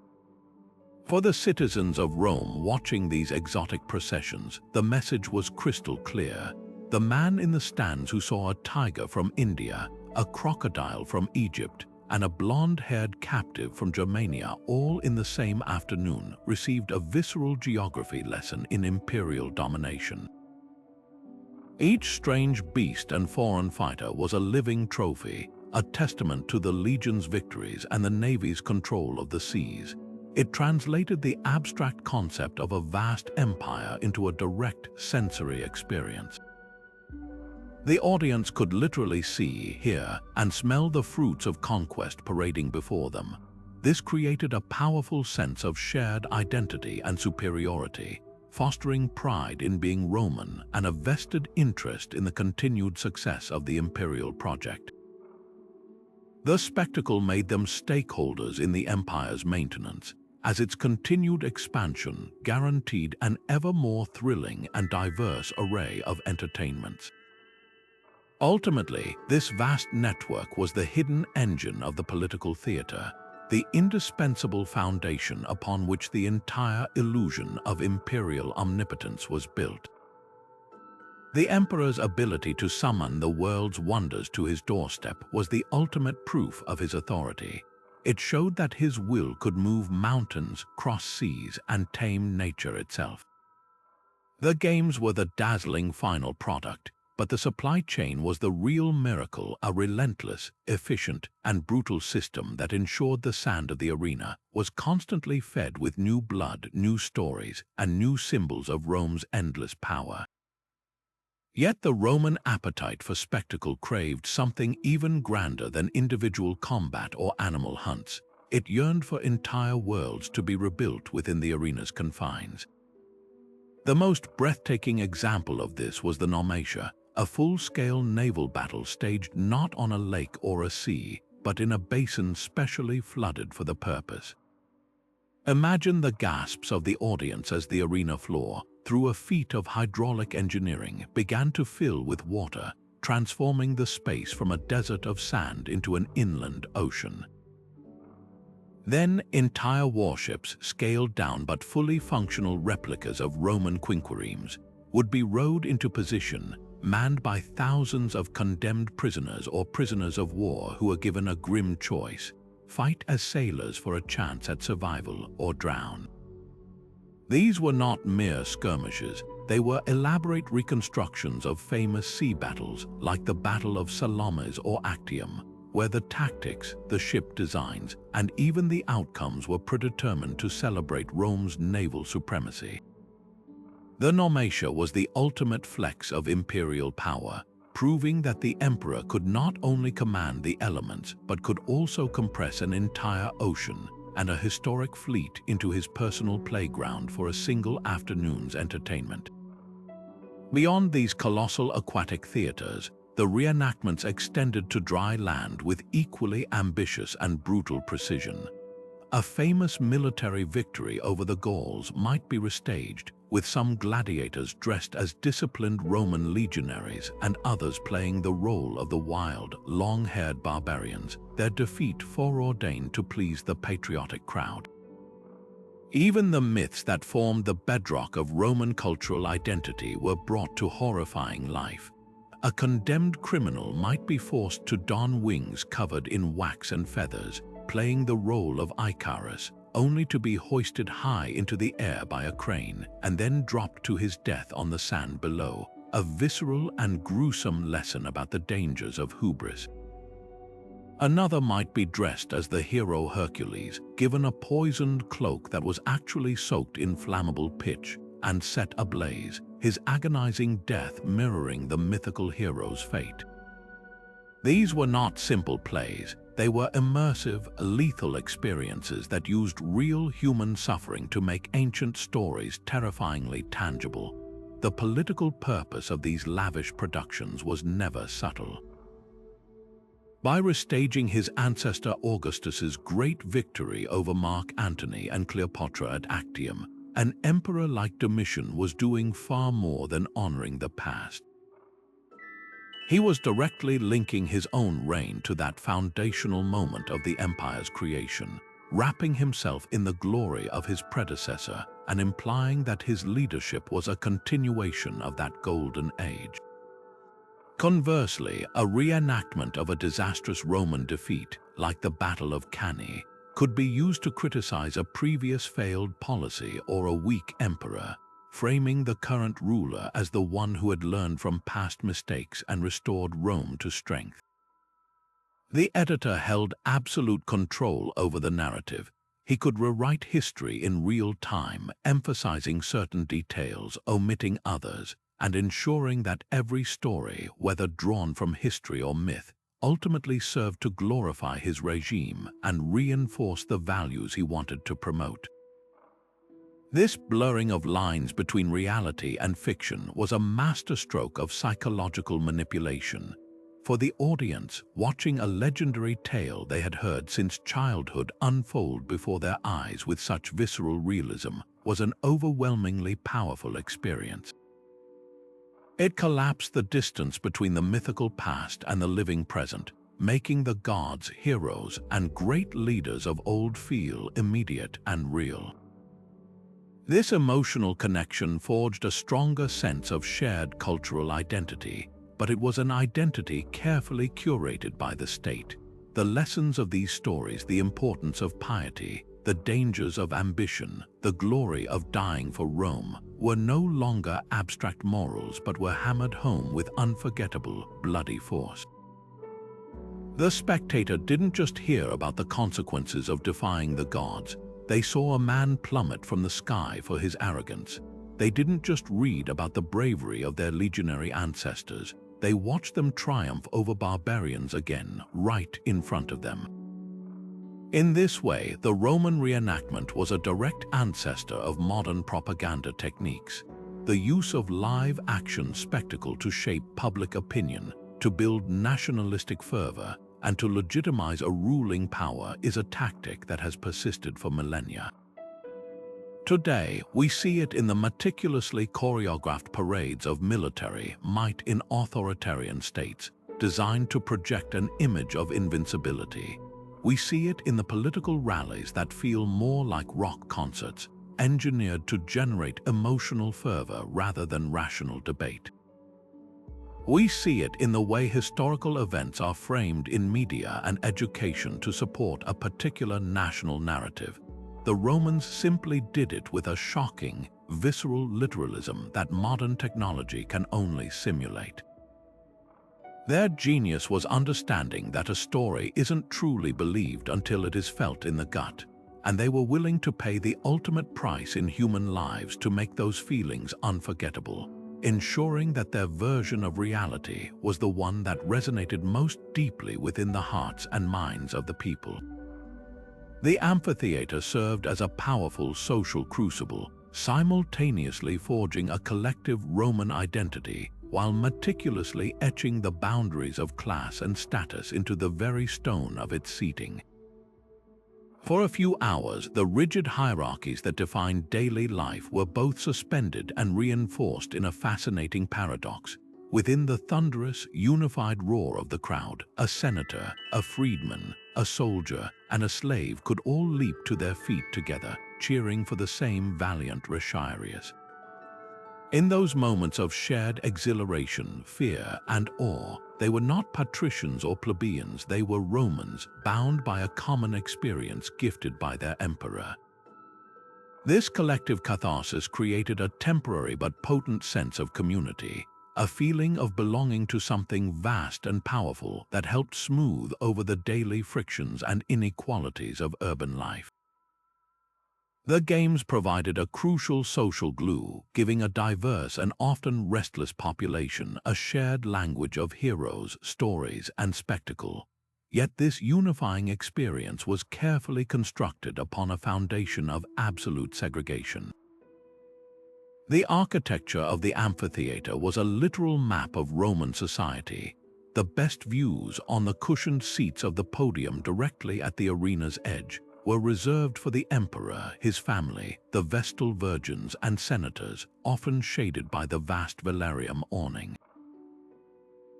For the citizens of Rome watching these exotic processions, the message was crystal clear. The man in the stands who saw a tiger from India, a crocodile from Egypt, and a blonde-haired captive from Germania all in the same afternoon received a visceral geography lesson in imperial domination. Each strange beast and foreign fighter was a living trophy, a testament to the legion's victories and the navy's control of the seas. It translated the abstract concept of a vast empire into a direct sensory experience. The audience could literally see, hear, and smell the fruits of conquest parading before them. This created a powerful sense of shared identity and superiority, fostering pride in being Roman and a vested interest in the continued success of the imperial project. The spectacle made them stakeholders in the empire's maintenance, as its continued expansion guaranteed an ever more thrilling and diverse array of entertainments. Ultimately, this vast network was the hidden engine of the political theater, the indispensable foundation upon which the entire illusion of imperial omnipotence was built. The emperor's ability to summon the world's wonders to his doorstep was the ultimate proof of his authority. It showed that his will could move mountains, cross seas, and tame nature itself. The games were the dazzling final product, but the supply chain was the real miracle, a relentless, efficient, and brutal system that ensured the sand of the arena was constantly fed with new blood, new stories, and new symbols of Rome's endless power. Yet the Roman appetite for spectacle craved something even grander than individual combat or animal hunts. It yearned for entire worlds to be rebuilt within the arena's confines. The most breathtaking example of this was the Naumatia, a full-scale naval battle staged not on a lake or a sea, but in a basin specially flooded for the purpose. Imagine the gasps of the audience as the arena floor, through a feat of hydraulic engineering, began to fill with water, transforming the space from a desert of sand into an inland ocean. Then entire warships, scaled down but fully functional replicas of Roman quinquiremes, would be rowed into position, manned by thousands of condemned prisoners or prisoners of war who were given a grim choice: fight as sailors for a chance at survival or drown. These were not mere skirmishes, they were elaborate reconstructions of famous sea battles like the Battle of Salamis or Actium, where the tactics, the ship designs, and even the outcomes were predetermined to celebrate Rome's naval supremacy. The Naumatia was the ultimate flex of imperial power, proving that the emperor could not only command the elements but could also compress an entire ocean and a historic fleet into his personal playground for a single afternoon's entertainment. Beyond these colossal aquatic theaters, the reenactments extended to dry land with equally ambitious and brutal precision. A famous military victory over the Gauls might be restaged, with some gladiators dressed as disciplined Roman legionaries and others playing the role of the wild, long-haired barbarians, their defeat foreordained to please the patriotic crowd. Even the myths that formed the bedrock of Roman cultural identity were brought to horrifying life. A condemned criminal might be forced to don wings covered in wax and feathers, playing the role of Icarus, only to be hoisted high into the air by a crane and then dropped to his death on the sand below, a visceral and gruesome lesson about the dangers of hubris. Another might be dressed as the hero Hercules, given a poisoned cloak that was actually soaked in flammable pitch and set ablaze, his agonizing death mirroring the mythical hero's fate. These were not simple plays. They were immersive, lethal experiences that used real human suffering to make ancient stories terrifyingly tangible. The political purpose of these lavish productions was never subtle. By restaging his ancestor Augustus's great victory over Mark Antony and Cleopatra at Actium, an emperor like Domitian was doing far more than honoring the past. He was directly linking his own reign to that foundational moment of the empire's creation, wrapping himself in the glory of his predecessor and implying that his leadership was a continuation of that golden age. Conversely, a reenactment of a disastrous Roman defeat, like the Battle of Cannae, could be used to criticize a previous failed policy or a weak emperor, framing the current ruler as the one who had learned from past mistakes and restored Rome to strength. The editor held absolute control over the narrative. He could rewrite history in real time, emphasizing certain details, omitting others, and ensuring that every story, whether drawn from history or myth, ultimately served to glorify his regime and reinforce the values he wanted to promote. This blurring of lines between reality and fiction was a masterstroke of psychological manipulation. For the audience, watching a legendary tale they had heard since childhood unfold before their eyes with such visceral realism was an overwhelmingly powerful experience. It collapsed the distance between the mythical past and the living present, making the gods, heroes, and great leaders of old feel immediate and real. This emotional connection forged a stronger sense of shared cultural identity, but it was an identity carefully curated by the state. The lessons of these stories, the importance of piety, the dangers of ambition, the glory of dying for Rome, were no longer abstract morals but were hammered home with unforgettable, bloody force. The spectator didn't just hear about the consequences of defying the gods. They saw a man plummet from the sky for his arrogance. They didn't just read about the bravery of their legionary ancestors. They watched them triumph over barbarians again, right in front of them. In this way, the Roman reenactment was a direct ancestor of modern propaganda techniques. The use of live-action spectacle to shape public opinion, to build nationalistic fervor, and to legitimize a ruling power is a tactic that has persisted for millennia. Today, we see it in the meticulously choreographed parades of military might in authoritarian states, designed to project an image of invincibility. We see it in the political rallies that feel more like rock concerts, engineered to generate emotional fervor rather than rational debate. We see it in the way historical events are framed in media and education to support a particular national narrative. The Romans simply did it with a shocking, visceral literalism that modern technology can only simulate. Their genius was understanding that a story isn't truly believed until it is felt in the gut, and they were willing to pay the ultimate price in human lives to make those feelings unforgettable, ensuring that their version of reality was the one that resonated most deeply within the hearts and minds of the people. The amphitheater served as a powerful social crucible, simultaneously forging a collective Roman identity while meticulously etching the boundaries of class and status into the very stone of its seating. For a few hours, the rigid hierarchies that defined daily life were both suspended and reinforced in a fascinating paradox. Within the thunderous, unified roar of the crowd, a senator, a freedman, a soldier, and a slave could all leap to their feet together, cheering for the same valiant Retiarius. In those moments of shared exhilaration, fear, and awe, they were not patricians or plebeians, they were Romans, bound by a common experience gifted by their emperor. This collective catharsis created a temporary but potent sense of community, a feeling of belonging to something vast and powerful that helped smooth over the daily frictions and inequalities of urban life. The games provided a crucial social glue, giving a diverse and often restless population a shared language of heroes, stories, and spectacle. Yet this unifying experience was carefully constructed upon a foundation of absolute segregation. The architecture of the amphitheater was a literal map of Roman society. The best views on the cushioned seats of the podium directly at the arena's edge were reserved for the emperor, his family, the Vestal virgins, and senators, often shaded by the vast velarium awning.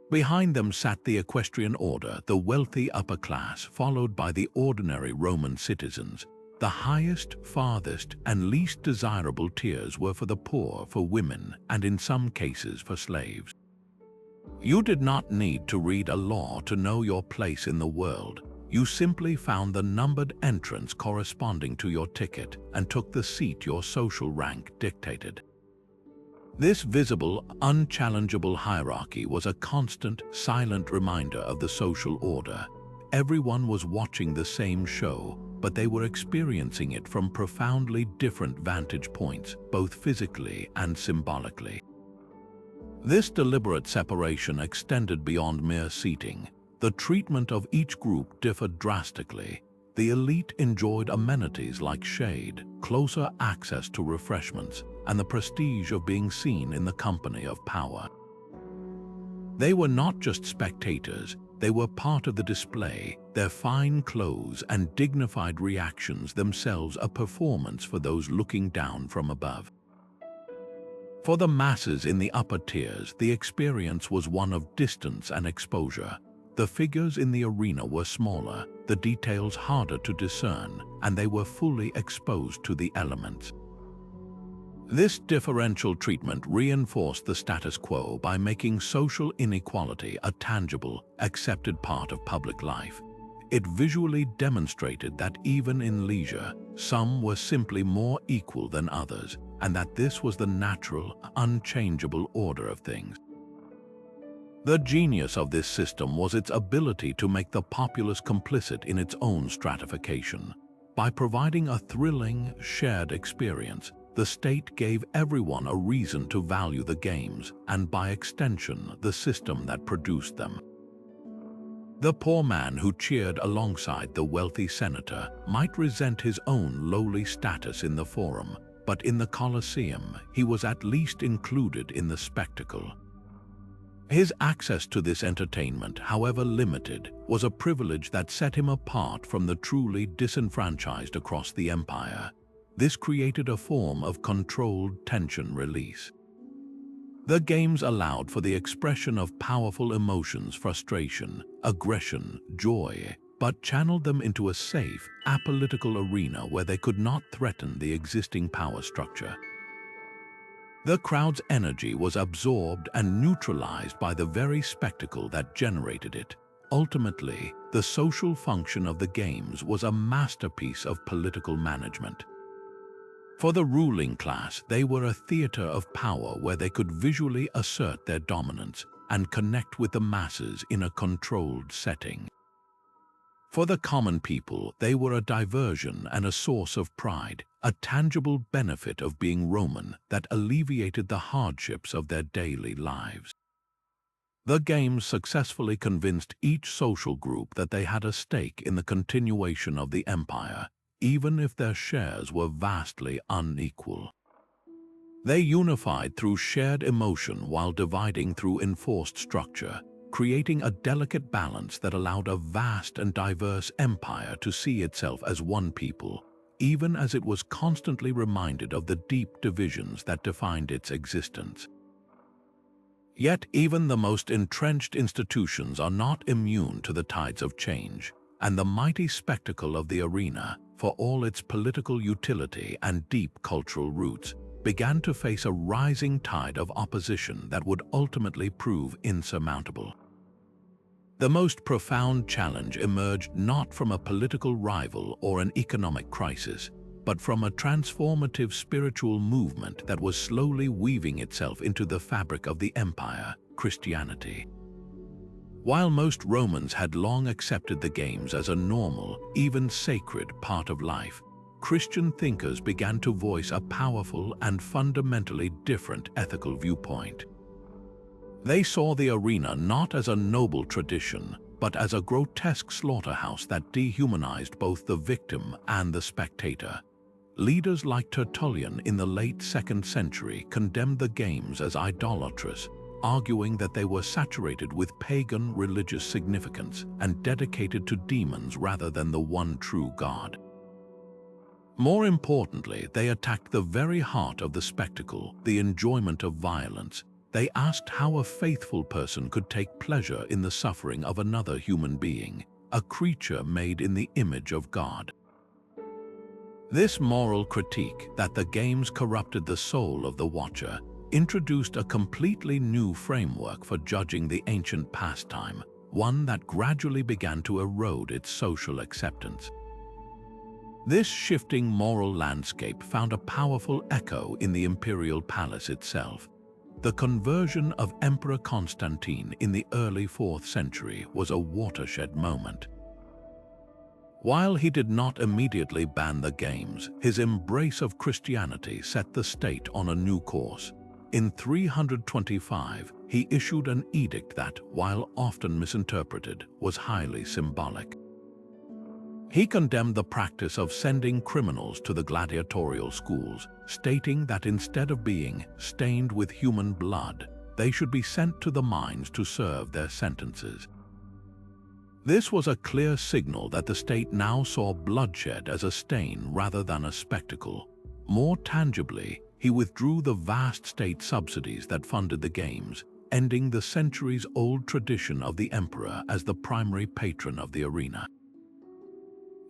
Behind them sat the equestrian order, the wealthy upper class, followed by the ordinary Roman citizens. The highest, farthest, and least desirable tiers were for the poor, for women, and in some cases for slaves. You did not need to read a law to know your place in the world. You simply found the numbered entrance corresponding to your ticket and took the seat your social rank dictated. This visible, unchallengeable hierarchy was a constant, silent reminder of the social order. Everyone was watching the same show, but they were experiencing it from profoundly different vantage points, both physically and symbolically. This deliberate separation extended beyond mere seating. The treatment of each group differed drastically. The elite enjoyed amenities like shade, closer access to refreshments, and the prestige of being seen in the company of power. They were not just spectators, they were part of the display, their fine clothes and dignified reactions themselves a performance for those looking down from above. For the masses in the upper tiers, the experience was one of distance and exposure. The figures in the arena were smaller, the details harder to discern, and they were fully exposed to the elements. This differential treatment reinforced the status quo by making social inequality a tangible, accepted part of public life. It visually demonstrated that even in leisure, some were simply more equal than others, and that this was the natural, unchangeable order of things. The genius of this system was its ability to make the populace complicit in its own stratification. By providing a thrilling, shared experience, the state gave everyone a reason to value the games, and by extension, the system that produced them. The poor man who cheered alongside the wealthy senator might resent his own lowly status in the forum, but in the Coliseum, he was at least included in the spectacle. His access to this entertainment, however limited, was a privilege that set him apart from the truly disenfranchised across the empire. This created a form of controlled tension release. The games allowed for the expression of powerful emotions, frustration, aggression, joy, but channeled them into a safe, apolitical arena where they could not threaten the existing power structure. The crowd's energy was absorbed and neutralized by the very spectacle that generated it. Ultimately, the social function of the games was a masterpiece of political management. For the ruling class, they were a theater of power where they could visually assert their dominance and connect with the masses in a controlled setting. For the common people, they were a diversion and a source of pride, a tangible benefit of being Roman that alleviated the hardships of their daily lives. The games successfully convinced each social group that they had a stake in the continuation of the empire, even if their shares were vastly unequal. They unified through shared emotion while dividing through enforced structure. creating a delicate balance that allowed a vast and diverse empire to see itself as one people, even as it was constantly reminded of the deep divisions that defined its existence. Yet even the most entrenched institutions are not immune to the tides of change, and the mighty spectacle of the arena, for all its political utility and deep cultural roots, began to face a rising tide of opposition that would ultimately prove insurmountable. The most profound challenge emerged not from a political rival or an economic crisis, but from a transformative spiritual movement that was slowly weaving itself into the fabric of the empire, Christianity. While most Romans had long accepted the games as a normal, even sacred part of life, Christian thinkers began to voice a powerful and fundamentally different ethical viewpoint. They saw the arena not as a noble tradition, but as a grotesque slaughterhouse that dehumanized both the victim and the spectator. Leaders like Tertullian in the late 2nd century condemned the games as idolatrous, arguing that they were saturated with pagan religious significance and dedicated to demons rather than the one true God. More importantly, they attacked the very heart of the spectacle, the enjoyment of violence. They asked how a faithful person could take pleasure in the suffering of another human being, a creature made in the image of God. This moral critique that the games corrupted the soul of the watcher introduced a completely new framework for judging the ancient pastime, one that gradually began to erode its social acceptance. This shifting moral landscape found a powerful echo in the imperial palace itself. The conversion of Emperor Constantine in the early 4th century was a watershed moment. While he did not immediately ban the games, his embrace of Christianity set the state on a new course. In 325, he issued an edict that, while often misinterpreted, was highly symbolic. He condemned the practice of sending criminals to the gladiatorial schools, stating that instead of being stained with human blood, they should be sent to the mines to serve their sentences. This was a clear signal that the state now saw bloodshed as a stain rather than a spectacle. More tangibly, he withdrew the vast state subsidies that funded the games, ending the centuries-old tradition of the emperor as the primary patron of the arena.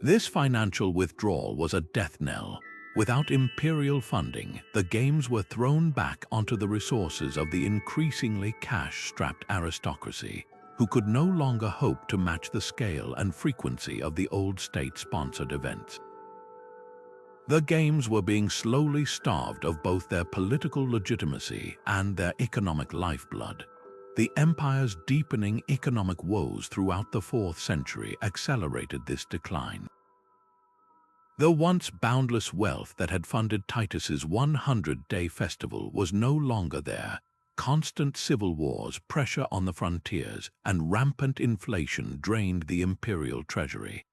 This financial withdrawal was a death knell. Without imperial funding, the games were thrown back onto the resources of the increasingly cash-strapped aristocracy, who could no longer hope to match the scale and frequency of the old state-sponsored events. The games were being slowly starved of both their political legitimacy and their economic lifeblood. The empire's deepening economic woes throughout the 4th century accelerated this decline. The once boundless wealth that had funded Titus's 100-day festival was no longer there. Constant civil wars, pressure on the frontiers, and rampant inflation drained the imperial treasury.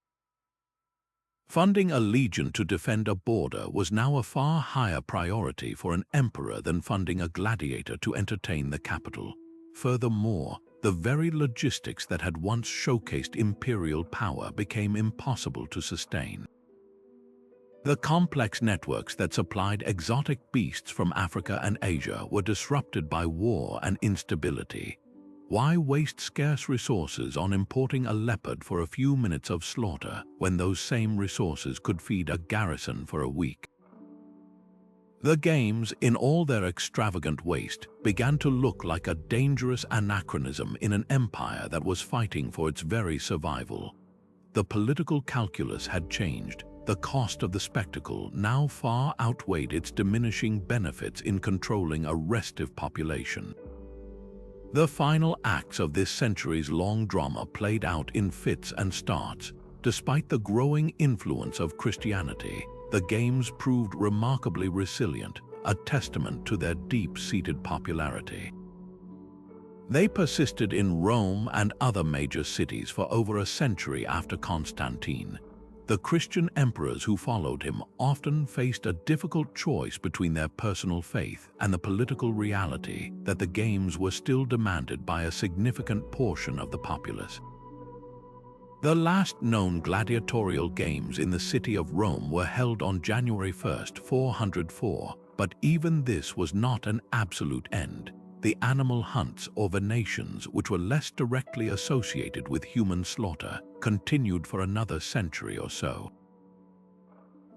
Funding a legion to defend a border was now a far higher priority for an emperor than funding a gladiator to entertain the capital. Furthermore, the very logistics that had once showcased imperial power became impossible to sustain. The complex networks that supplied exotic beasts from Africa and Asia were disrupted by war and instability. Why waste scarce resources on importing a leopard for a few minutes of slaughter when those same resources could feed a garrison for a week? The games, in all their extravagant waste, began to look like a dangerous anachronism in an empire that was fighting for its very survival. The political calculus had changed. The cost of the spectacle now far outweighed its diminishing benefits in controlling a restive population. The final acts of this centuries-long drama played out in fits and starts. Despite the growing influence of Christianity, the games proved remarkably resilient, a testament to their deep-seated popularity. They persisted in Rome and other major cities for over a century after Constantine. The Christian emperors who followed him often faced a difficult choice between their personal faith and the political reality that the games were still demanded by a significant portion of the populace. The last known gladiatorial games in the city of Rome were held on January 1st, 404, but even this was not an absolute end. The animal hunts or venations, which were less directly associated with human slaughter, continued for another century or so.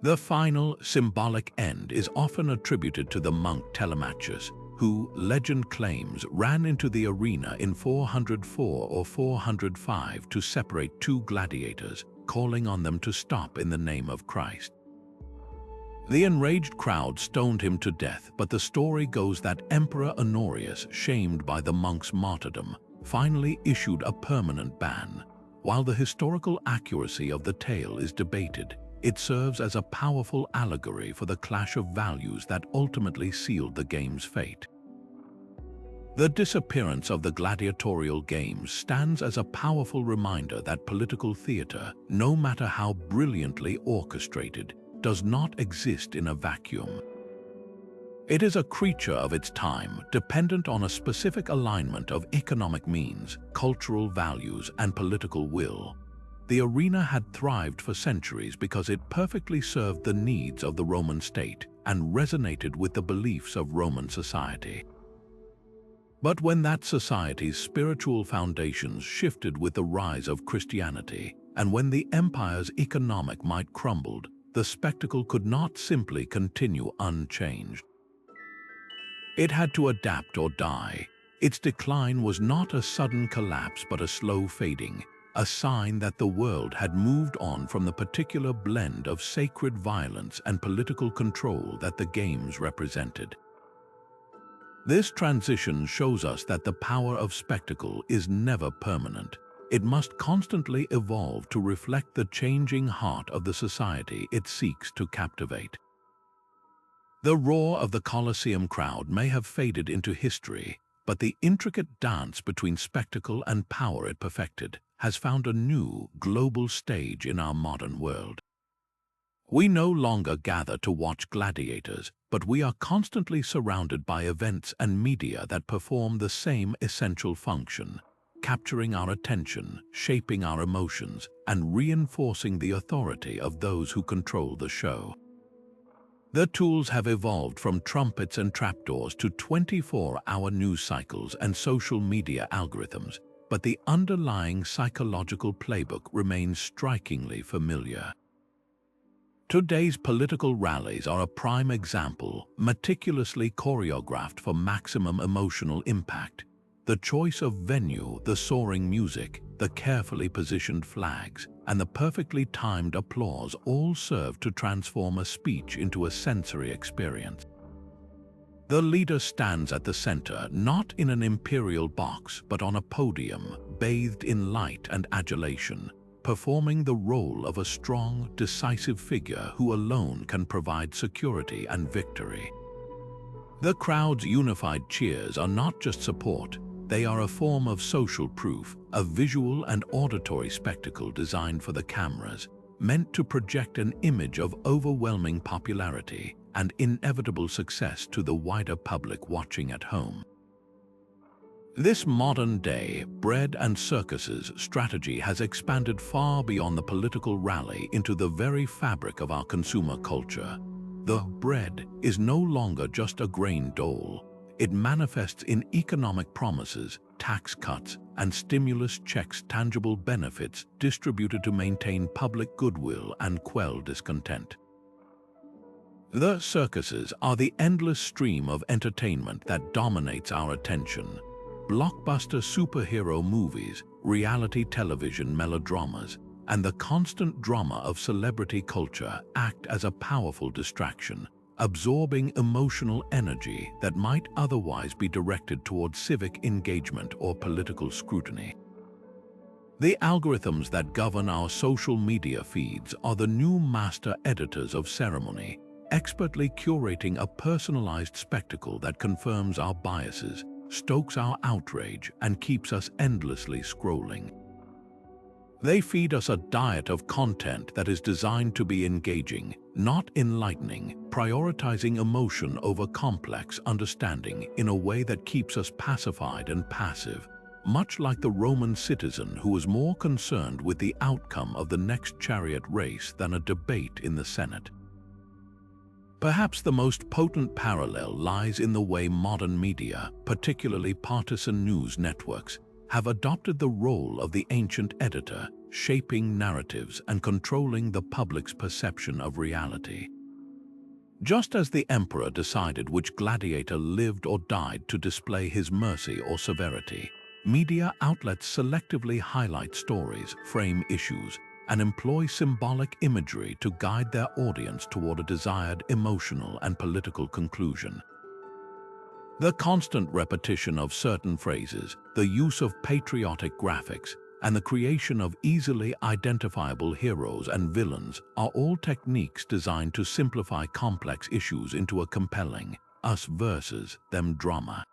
The final symbolic end is often attributed to the monk Telemachus, who, legend claims, ran into the arena in 404 or 405 to separate two gladiators, calling on them to stop in the name of Christ. The enraged crowd stoned him to death, but the story goes that Emperor Honorius, shamed by the monk's martyrdom, finally issued a permanent ban. While the historical accuracy of the tale is debated, it serves as a powerful allegory for the clash of values that ultimately sealed the game's fate. The disappearance of the Gladiatorial Games stands as a powerful reminder that political theater, no matter how brilliantly orchestrated, does not exist in a vacuum. It is a creature of its time, dependent on a specific alignment of economic means, cultural values, and political will. The arena had thrived for centuries because it perfectly served the needs of the Roman state and resonated with the beliefs of Roman society. But when that society's spiritual foundations shifted with the rise of Christianity, and when the empire's economic might crumbled, the spectacle could not simply continue unchanged. It had to adapt or die. Its decline was not a sudden collapse but a slow fading, a sign that the world had moved on from the particular blend of sacred violence and political control that the games represented. This transition shows us that the power of spectacle is never permanent. It must constantly evolve to reflect the changing heart of the society it seeks to captivate. The roar of the Colosseum crowd may have faded into history, but the intricate dance between spectacle and power it perfected has found a new, global stage in our modern world. We no longer gather to watch gladiators, but we are constantly surrounded by events and media that perform the same essential function, capturing our attention, shaping our emotions, and reinforcing the authority of those who control the show. The tools have evolved from trumpets and trapdoors to 24-hour news cycles and social media algorithms, but the underlying psychological playbook remains strikingly familiar. Today's political rallies are a prime example, meticulously choreographed for maximum emotional impact. The choice of venue, the soaring music, the carefully positioned flags, and the perfectly timed applause all serve to transform a speech into a sensory experience. The leader stands at the center, not in an imperial box, but on a podium, bathed in light and adulation, performing the role of a strong, decisive figure who alone can provide security and victory. The crowd's unified cheers are not just support, they are a form of social proof, a visual and auditory spectacle designed for the cameras, meant to project an image of overwhelming popularity and inevitable success to the wider public watching at home. This modern-day bread and circuses strategy has expanded far beyond the political rally into the very fabric of our consumer culture. The bread is no longer just a grain dole. It manifests in economic promises, tax cuts, and stimulus checks, tangible benefits distributed to maintain public goodwill and quell discontent. The circuses are the endless stream of entertainment that dominates our attention. Blockbuster superhero movies, reality television melodramas, and the constant drama of celebrity culture act as a powerful distraction, absorbing emotional energy that might otherwise be directed towards civic engagement or political scrutiny. The algorithms that govern our social media feeds are the new master editors of ceremony, expertly curating a personalized spectacle that confirms our biases, stokes our outrage, and keeps us endlessly scrolling. They feed us a diet of content that is designed to be engaging, not enlightening, prioritizing emotion over complex understanding in a way that keeps us pacified and passive, much like the Roman citizen who was more concerned with the outcome of the next chariot race than a debate in the Senate. Perhaps the most potent parallel lies in the way modern media, particularly partisan news networks, have adopted the role of the ancient editor, shaping narratives and controlling the public's perception of reality. Just as the emperor decided which gladiator lived or died to display his mercy or severity, media outlets selectively highlight stories, frame issues, and employ symbolic imagery to guide their audience toward a desired emotional and political conclusion. The constant repetition of certain phrases, the use of patriotic graphics, and the creation of easily identifiable heroes and villains are all techniques designed to simplify complex issues into a compelling us versus them drama.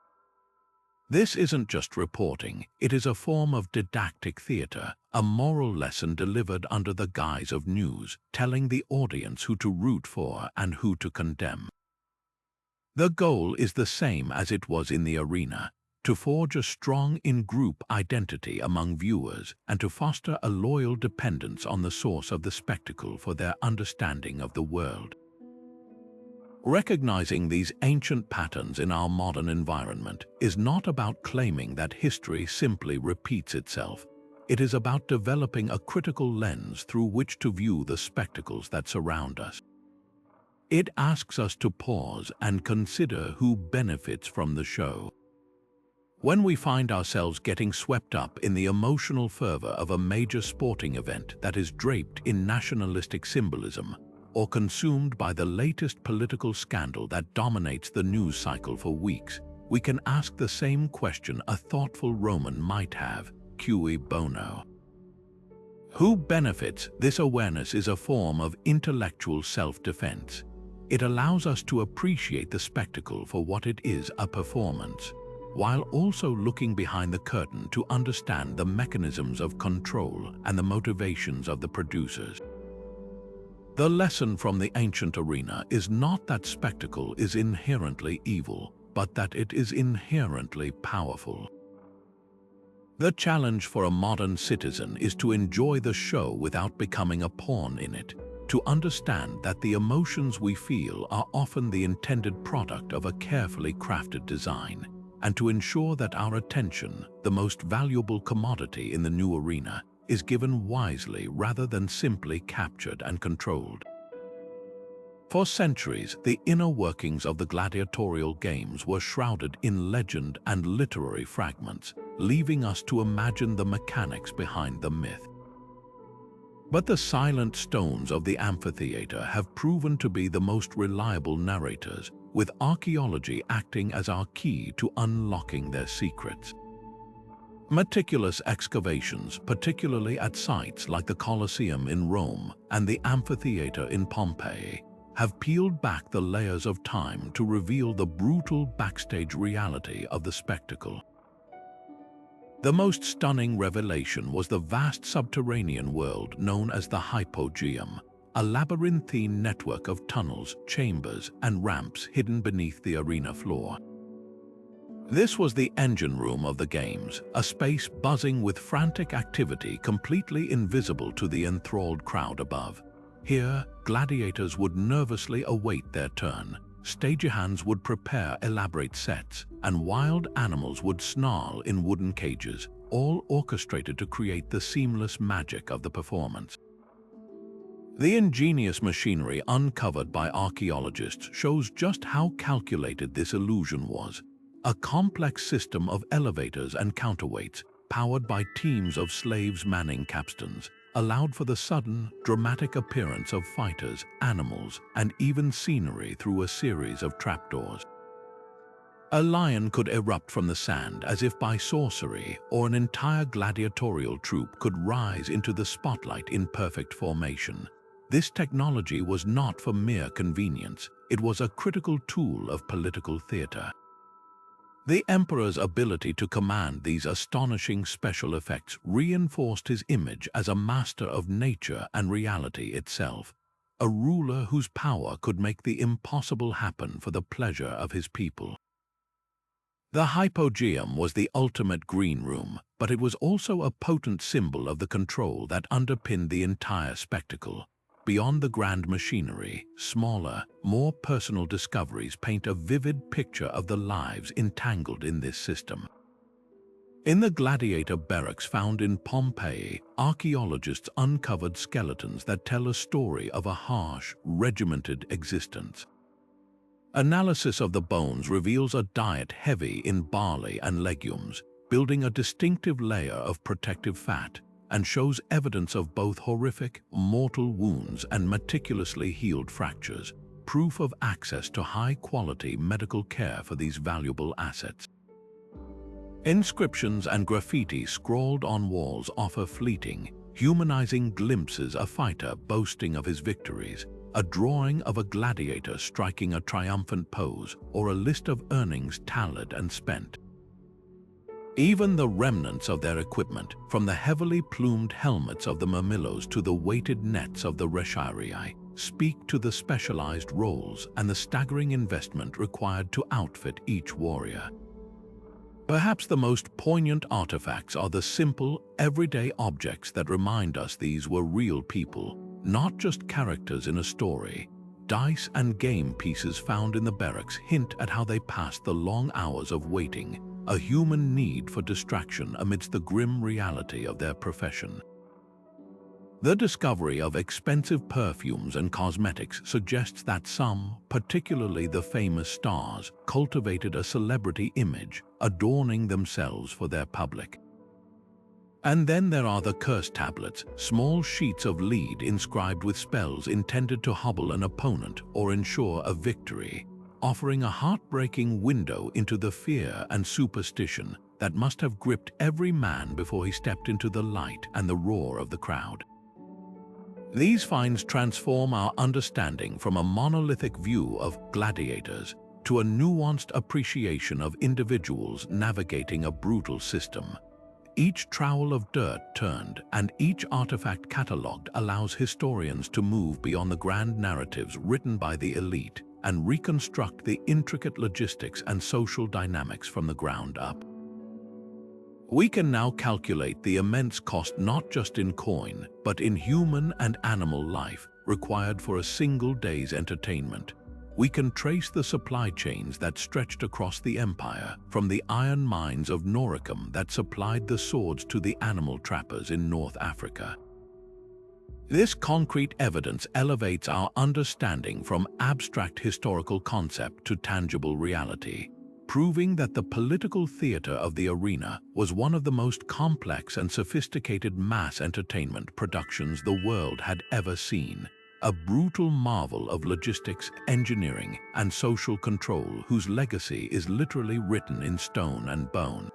This isn't just reporting, it is a form of didactic theater, a moral lesson delivered under the guise of news, telling the audience who to root for and who to condemn. The goal is the same as it was in the arena, to forge a strong in-group identity among viewers and to foster a loyal dependence on the source of the spectacle for their understanding of the world. Recognizing these ancient patterns in our modern environment is not about claiming that history simply repeats itself. It is about developing a critical lens through which to view the spectacles that surround us. It asks us to pause and consider who benefits from the show. When we find ourselves getting swept up in the emotional fervor of a major sporting event that is draped in nationalistic symbolism, or consumed by the latest political scandal that dominates the news cycle for weeks, we can ask the same question a thoughtful Roman might have, cui bono? Who benefits? This awareness is a form of intellectual self-defense. It allows us to appreciate the spectacle for what it is, a performance, while also looking behind the curtain to understand the mechanisms of control and the motivations of the producers. The lesson from the ancient arena is not that spectacle is inherently evil, but that it is inherently powerful. The challenge for a modern citizen is to enjoy the show without becoming a pawn in it, to understand that the emotions we feel are often the intended product of a carefully crafted design, and to ensure that our attention, the most valuable commodity in the new arena, is given wisely rather than simply captured and controlled. For centuries, the inner workings of the gladiatorial games were shrouded in legend and literary fragments, leaving us to imagine the mechanics behind the myth. But the silent stones of the amphitheater have proven to be the most reliable narrators, with archaeology acting as our key to unlocking their secrets. Meticulous excavations, particularly at sites like the Coliseum in Rome and the amphitheater in Pompeii, have peeled back the layers of time to reveal the brutal backstage reality of the spectacle. The most stunning revelation was the vast subterranean world known as the Hypogeum, a labyrinthine network of tunnels, chambers, and ramps hidden beneath the arena floor. This was the engine room of the games, a space buzzing with frantic activity completely invisible to the enthralled crowd above. Here, gladiators would nervously await their turn, stagehands would prepare elaborate sets, and wild animals would snarl in wooden cages, all orchestrated to create the seamless magic of the performance. The ingenious machinery uncovered by archaeologists shows just how calculated this illusion was. A complex system of elevators and counterweights, powered by teams of slaves manning capstans, allowed for the sudden, dramatic appearance of fighters, animals, and even scenery through a series of trapdoors. A lion could erupt from the sand as if by sorcery, or an entire gladiatorial troupe could rise into the spotlight in perfect formation. This technology was not for mere convenience, it was a critical tool of political theater. The emperor's ability to command these astonishing special effects reinforced his image as a master of nature and reality itself, a ruler whose power could make the impossible happen for the pleasure of his people. The hypogeum was the ultimate green room, but it was also a potent symbol of the control that underpinned the entire spectacle. Beyond the grand machinery, smaller, more personal discoveries paint a vivid picture of the lives entangled in this system. In the gladiator barracks found in Pompeii, archaeologists uncovered skeletons that tell a story of a harsh, regimented existence. Analysis of the bones reveals a diet heavy in barley and legumes, building a distinctive layer of protective fat, and shows evidence of both horrific, mortal wounds and meticulously healed fractures, proof of access to high-quality medical care for these valuable assets. Inscriptions and graffiti scrawled on walls offer fleeting, humanizing glimpses of a fighter boasting of his victories, a drawing of a gladiator striking a triumphant pose, or a list of earnings tallied and spent. Even the remnants of their equipment, from the heavily plumed helmets of the murmillos to the weighted nets of the rechiarii, speak to the specialized roles and the staggering investment required to outfit each warrior. Perhaps the most poignant artifacts are the simple, everyday objects that remind us these were real people, not just characters in a story. Dice and game pieces found in the barracks hint at how they passed the long hours of waiting, a human need for distraction amidst the grim reality of their profession. The discovery of expensive perfumes and cosmetics suggests that some, particularly the famous stars, cultivated a celebrity image, adorning themselves for their public. And then there are the curse tablets, small sheets of lead inscribed with spells intended to hobble an opponent or ensure a victory, offering a heartbreaking window into the fear and superstition that must have gripped every man before he stepped into the light and the roar of the crowd. These finds transform our understanding from a monolithic view of gladiators to a nuanced appreciation of individuals navigating a brutal system. Each trowel of dirt turned and each artifact catalogued allows historians to move beyond the grand narratives written by the elite and reconstruct the intricate logistics and social dynamics from the ground up. We can now calculate the immense cost not just in coin, but in human and animal life required for a single day's entertainment. We can trace the supply chains that stretched across the empire, from the iron mines of Noricum that supplied the swords to the animal trappers in North Africa. This concrete evidence elevates our understanding from abstract historical concept to tangible reality, proving that the political theater of the arena was one of the most complex and sophisticated mass entertainment productions the world had ever seen, a brutal marvel of logistics, engineering, and social control whose legacy is literally written in stone and bone.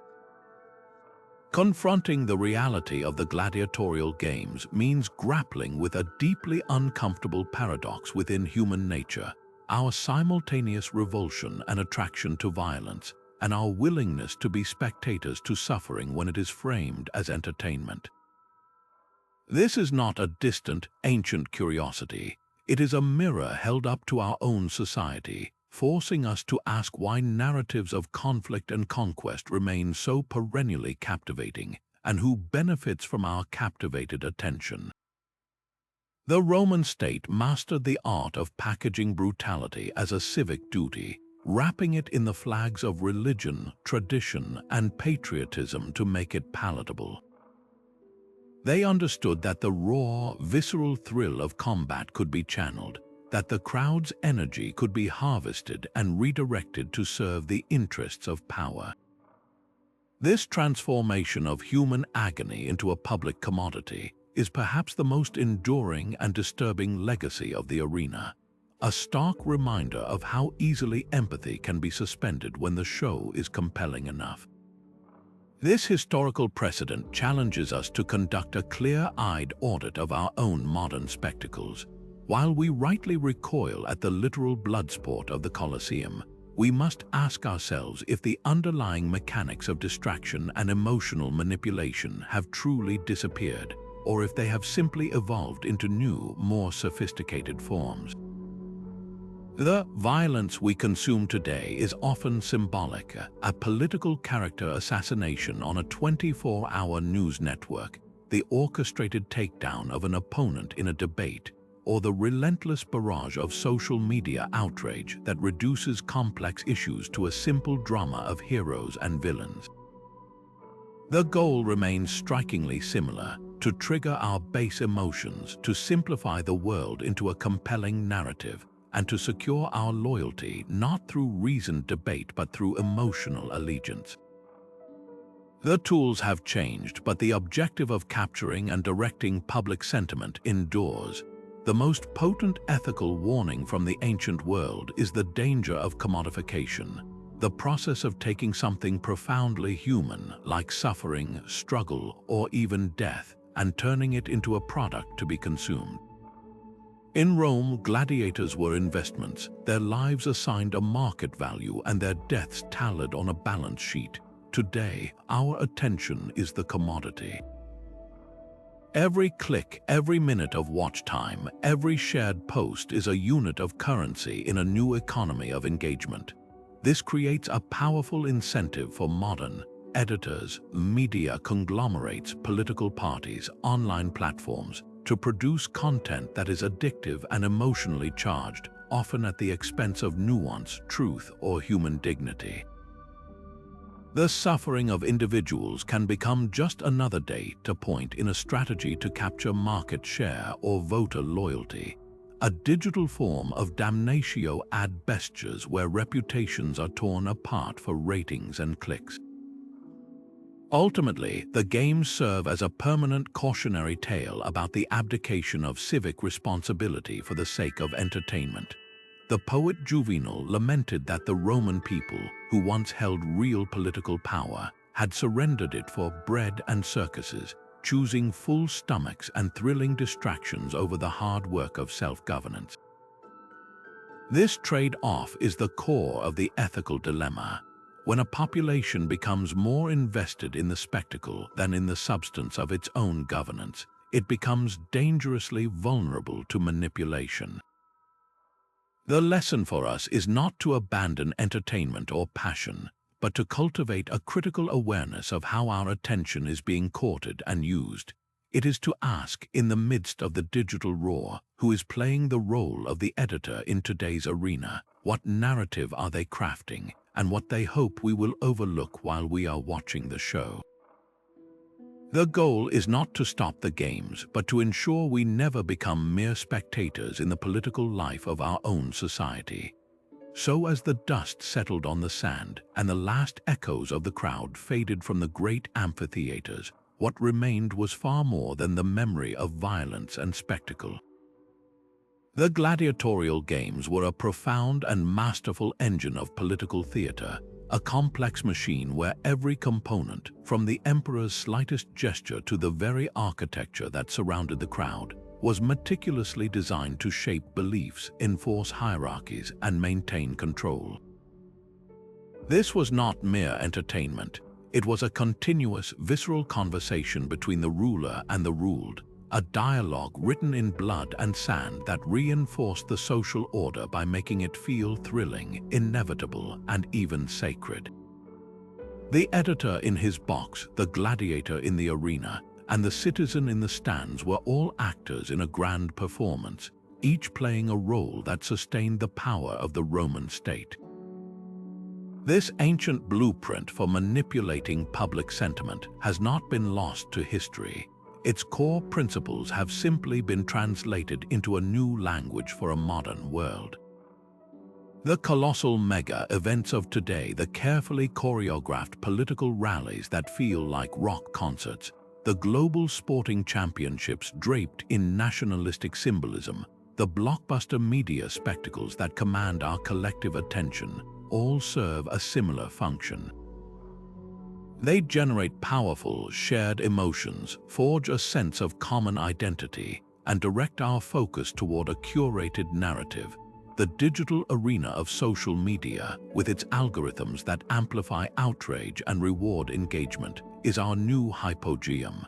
Confronting the reality of the gladiatorial games means grappling with a deeply uncomfortable paradox within human nature, our simultaneous revulsion and attraction to violence, and our willingness to be spectators to suffering when it is framed as entertainment. This is not a distant, ancient curiosity. It is a mirror held up to our own society, forcing us to ask why narratives of conflict and conquest remain so perennially captivating, and who benefits from our captivated attention. The Roman state mastered the art of packaging brutality as a civic duty, wrapping it in the flags of religion, tradition, and patriotism to make it palatable. They understood that the raw, visceral thrill of combat could be channeled, that the crowd's energy could be harvested and redirected to serve the interests of power. This transformation of human agony into a public commodity is perhaps the most enduring and disturbing legacy of the arena, a stark reminder of how easily empathy can be suspended when the show is compelling enough. This historical precedent challenges us to conduct a clear-eyed audit of our own modern spectacles. While we rightly recoil at the literal bloodsport of the Colosseum, we must ask ourselves if the underlying mechanics of distraction and emotional manipulation have truly disappeared, or if they have simply evolved into new, more sophisticated forms. The violence we consume today is often symbolic: a political character assassination on a 24-hour news network, the orchestrated takedown of an opponent in a debate, or the relentless barrage of social media outrage that reduces complex issues to a simple drama of heroes and villains. The goal remains strikingly similar: to trigger our base emotions, to simplify the world into a compelling narrative, and to secure our loyalty not through reasoned debate but through emotional allegiance. The tools have changed, but the objective of capturing and directing public sentiment endures. The most potent ethical warning from the ancient world is the danger of commodification, the process of taking something profoundly human, like suffering, struggle, or even death, and turning it into a product to be consumed. In Rome, gladiators were investments, their lives assigned a market value and their deaths tallied on a balance sheet. Today, our attention is the commodity. Every click, every minute of watch time, every shared post is a unit of currency in a new economy of engagement. This creates a powerful incentive for modern editors, media conglomerates, political parties, online platforms, to produce content that is addictive and emotionally charged, often at the expense of nuance, truth, or human dignity. The suffering of individuals can become just another data point in a strategy to capture market share or voter loyalty, a digital form of damnatio ad bestias where reputations are torn apart for ratings and clicks. Ultimately, the games serve as a permanent cautionary tale about the abdication of civic responsibility for the sake of entertainment. The poet Juvenal lamented that the Roman people, who once held real political power, had surrendered it for bread and circuses, choosing full stomachs and thrilling distractions over the hard work of self-governance. This trade-off is the core of the ethical dilemma. When a population becomes more invested in the spectacle than in the substance of its own governance, it becomes dangerously vulnerable to manipulation. The lesson for us is not to abandon entertainment or passion, but to cultivate a critical awareness of how our attention is being courted and used. It is to ask, in the midst of the digital roar, who is playing the role of the editor in today's arena, what narrative are they crafting, and what they hope we will overlook while we are watching the show. The goal is not to stop the games, but to ensure we never become mere spectators in the political life of our own society. So as the dust settled on the sand and the last echoes of the crowd faded from the great amphitheaters, what remained was far more than the memory of violence and spectacle. The Gladiatorial Games were a profound and masterful engine of political theater, a complex machine where every component, from the emperor's slightest gesture to the very architecture that surrounded the crowd, was meticulously designed to shape beliefs, enforce hierarchies, and maintain control. This was not mere entertainment. It was a continuous, visceral conversation between the ruler and the ruled, a dialogue written in blood and sand that reinforced the social order by making it feel thrilling, inevitable, and even sacred. The editor in his box, the gladiator in the arena, and the citizen in the stands were all actors in a grand performance, each playing a role that sustained the power of the Roman state. This ancient blueprint for manipulating public sentiment has not been lost to history. Its core principles have simply been translated into a new language for a modern world. The colossal mega-events of today, the carefully choreographed political rallies that feel like rock concerts, the global sporting championships draped in nationalistic symbolism, the blockbuster media spectacles that command our collective attention, all serve a similar function. They generate powerful, shared emotions, forge a sense of common identity, and direct our focus toward a curated narrative. The digital arena of social media, with its algorithms that amplify outrage and reward engagement, is our new hypogeum.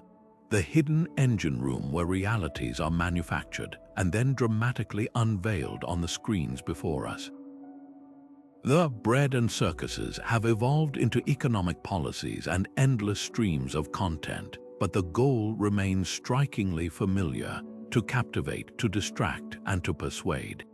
The hidden engine room where realities are manufactured and then dramatically unveiled on the screens before us. The bread and circuses have evolved into economic policies and endless streams of content, but the goal remains strikingly familiar: to captivate, to distract, and to persuade.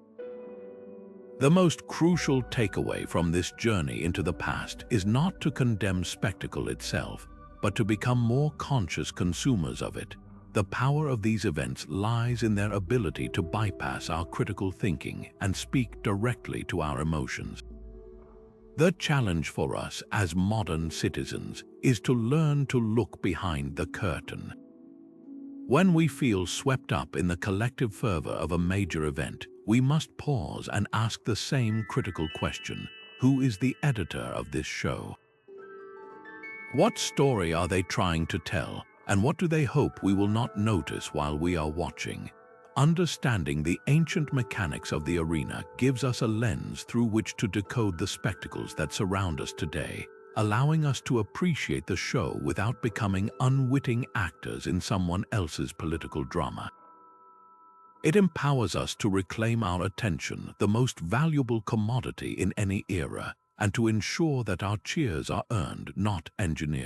The most crucial takeaway from this journey into the past is not to condemn spectacle itself, but to become more conscious consumers of it. The power of these events lies in their ability to bypass our critical thinking and speak directly to our emotions. The challenge for us as modern citizens is to learn to look behind the curtain. When we feel swept up in the collective fervor of a major event, we must pause and ask the same critical question: who is the editor of this show? What story are they trying to tell, and what do they hope we will not notice while we are watching? Understanding the ancient mechanics of the arena gives us a lens through which to decode the spectacles that surround us today, allowing us to appreciate the show without becoming unwitting actors in someone else's political drama. It empowers us to reclaim our attention, the most valuable commodity in any era, and to ensure that our cheers are earned, not engineered.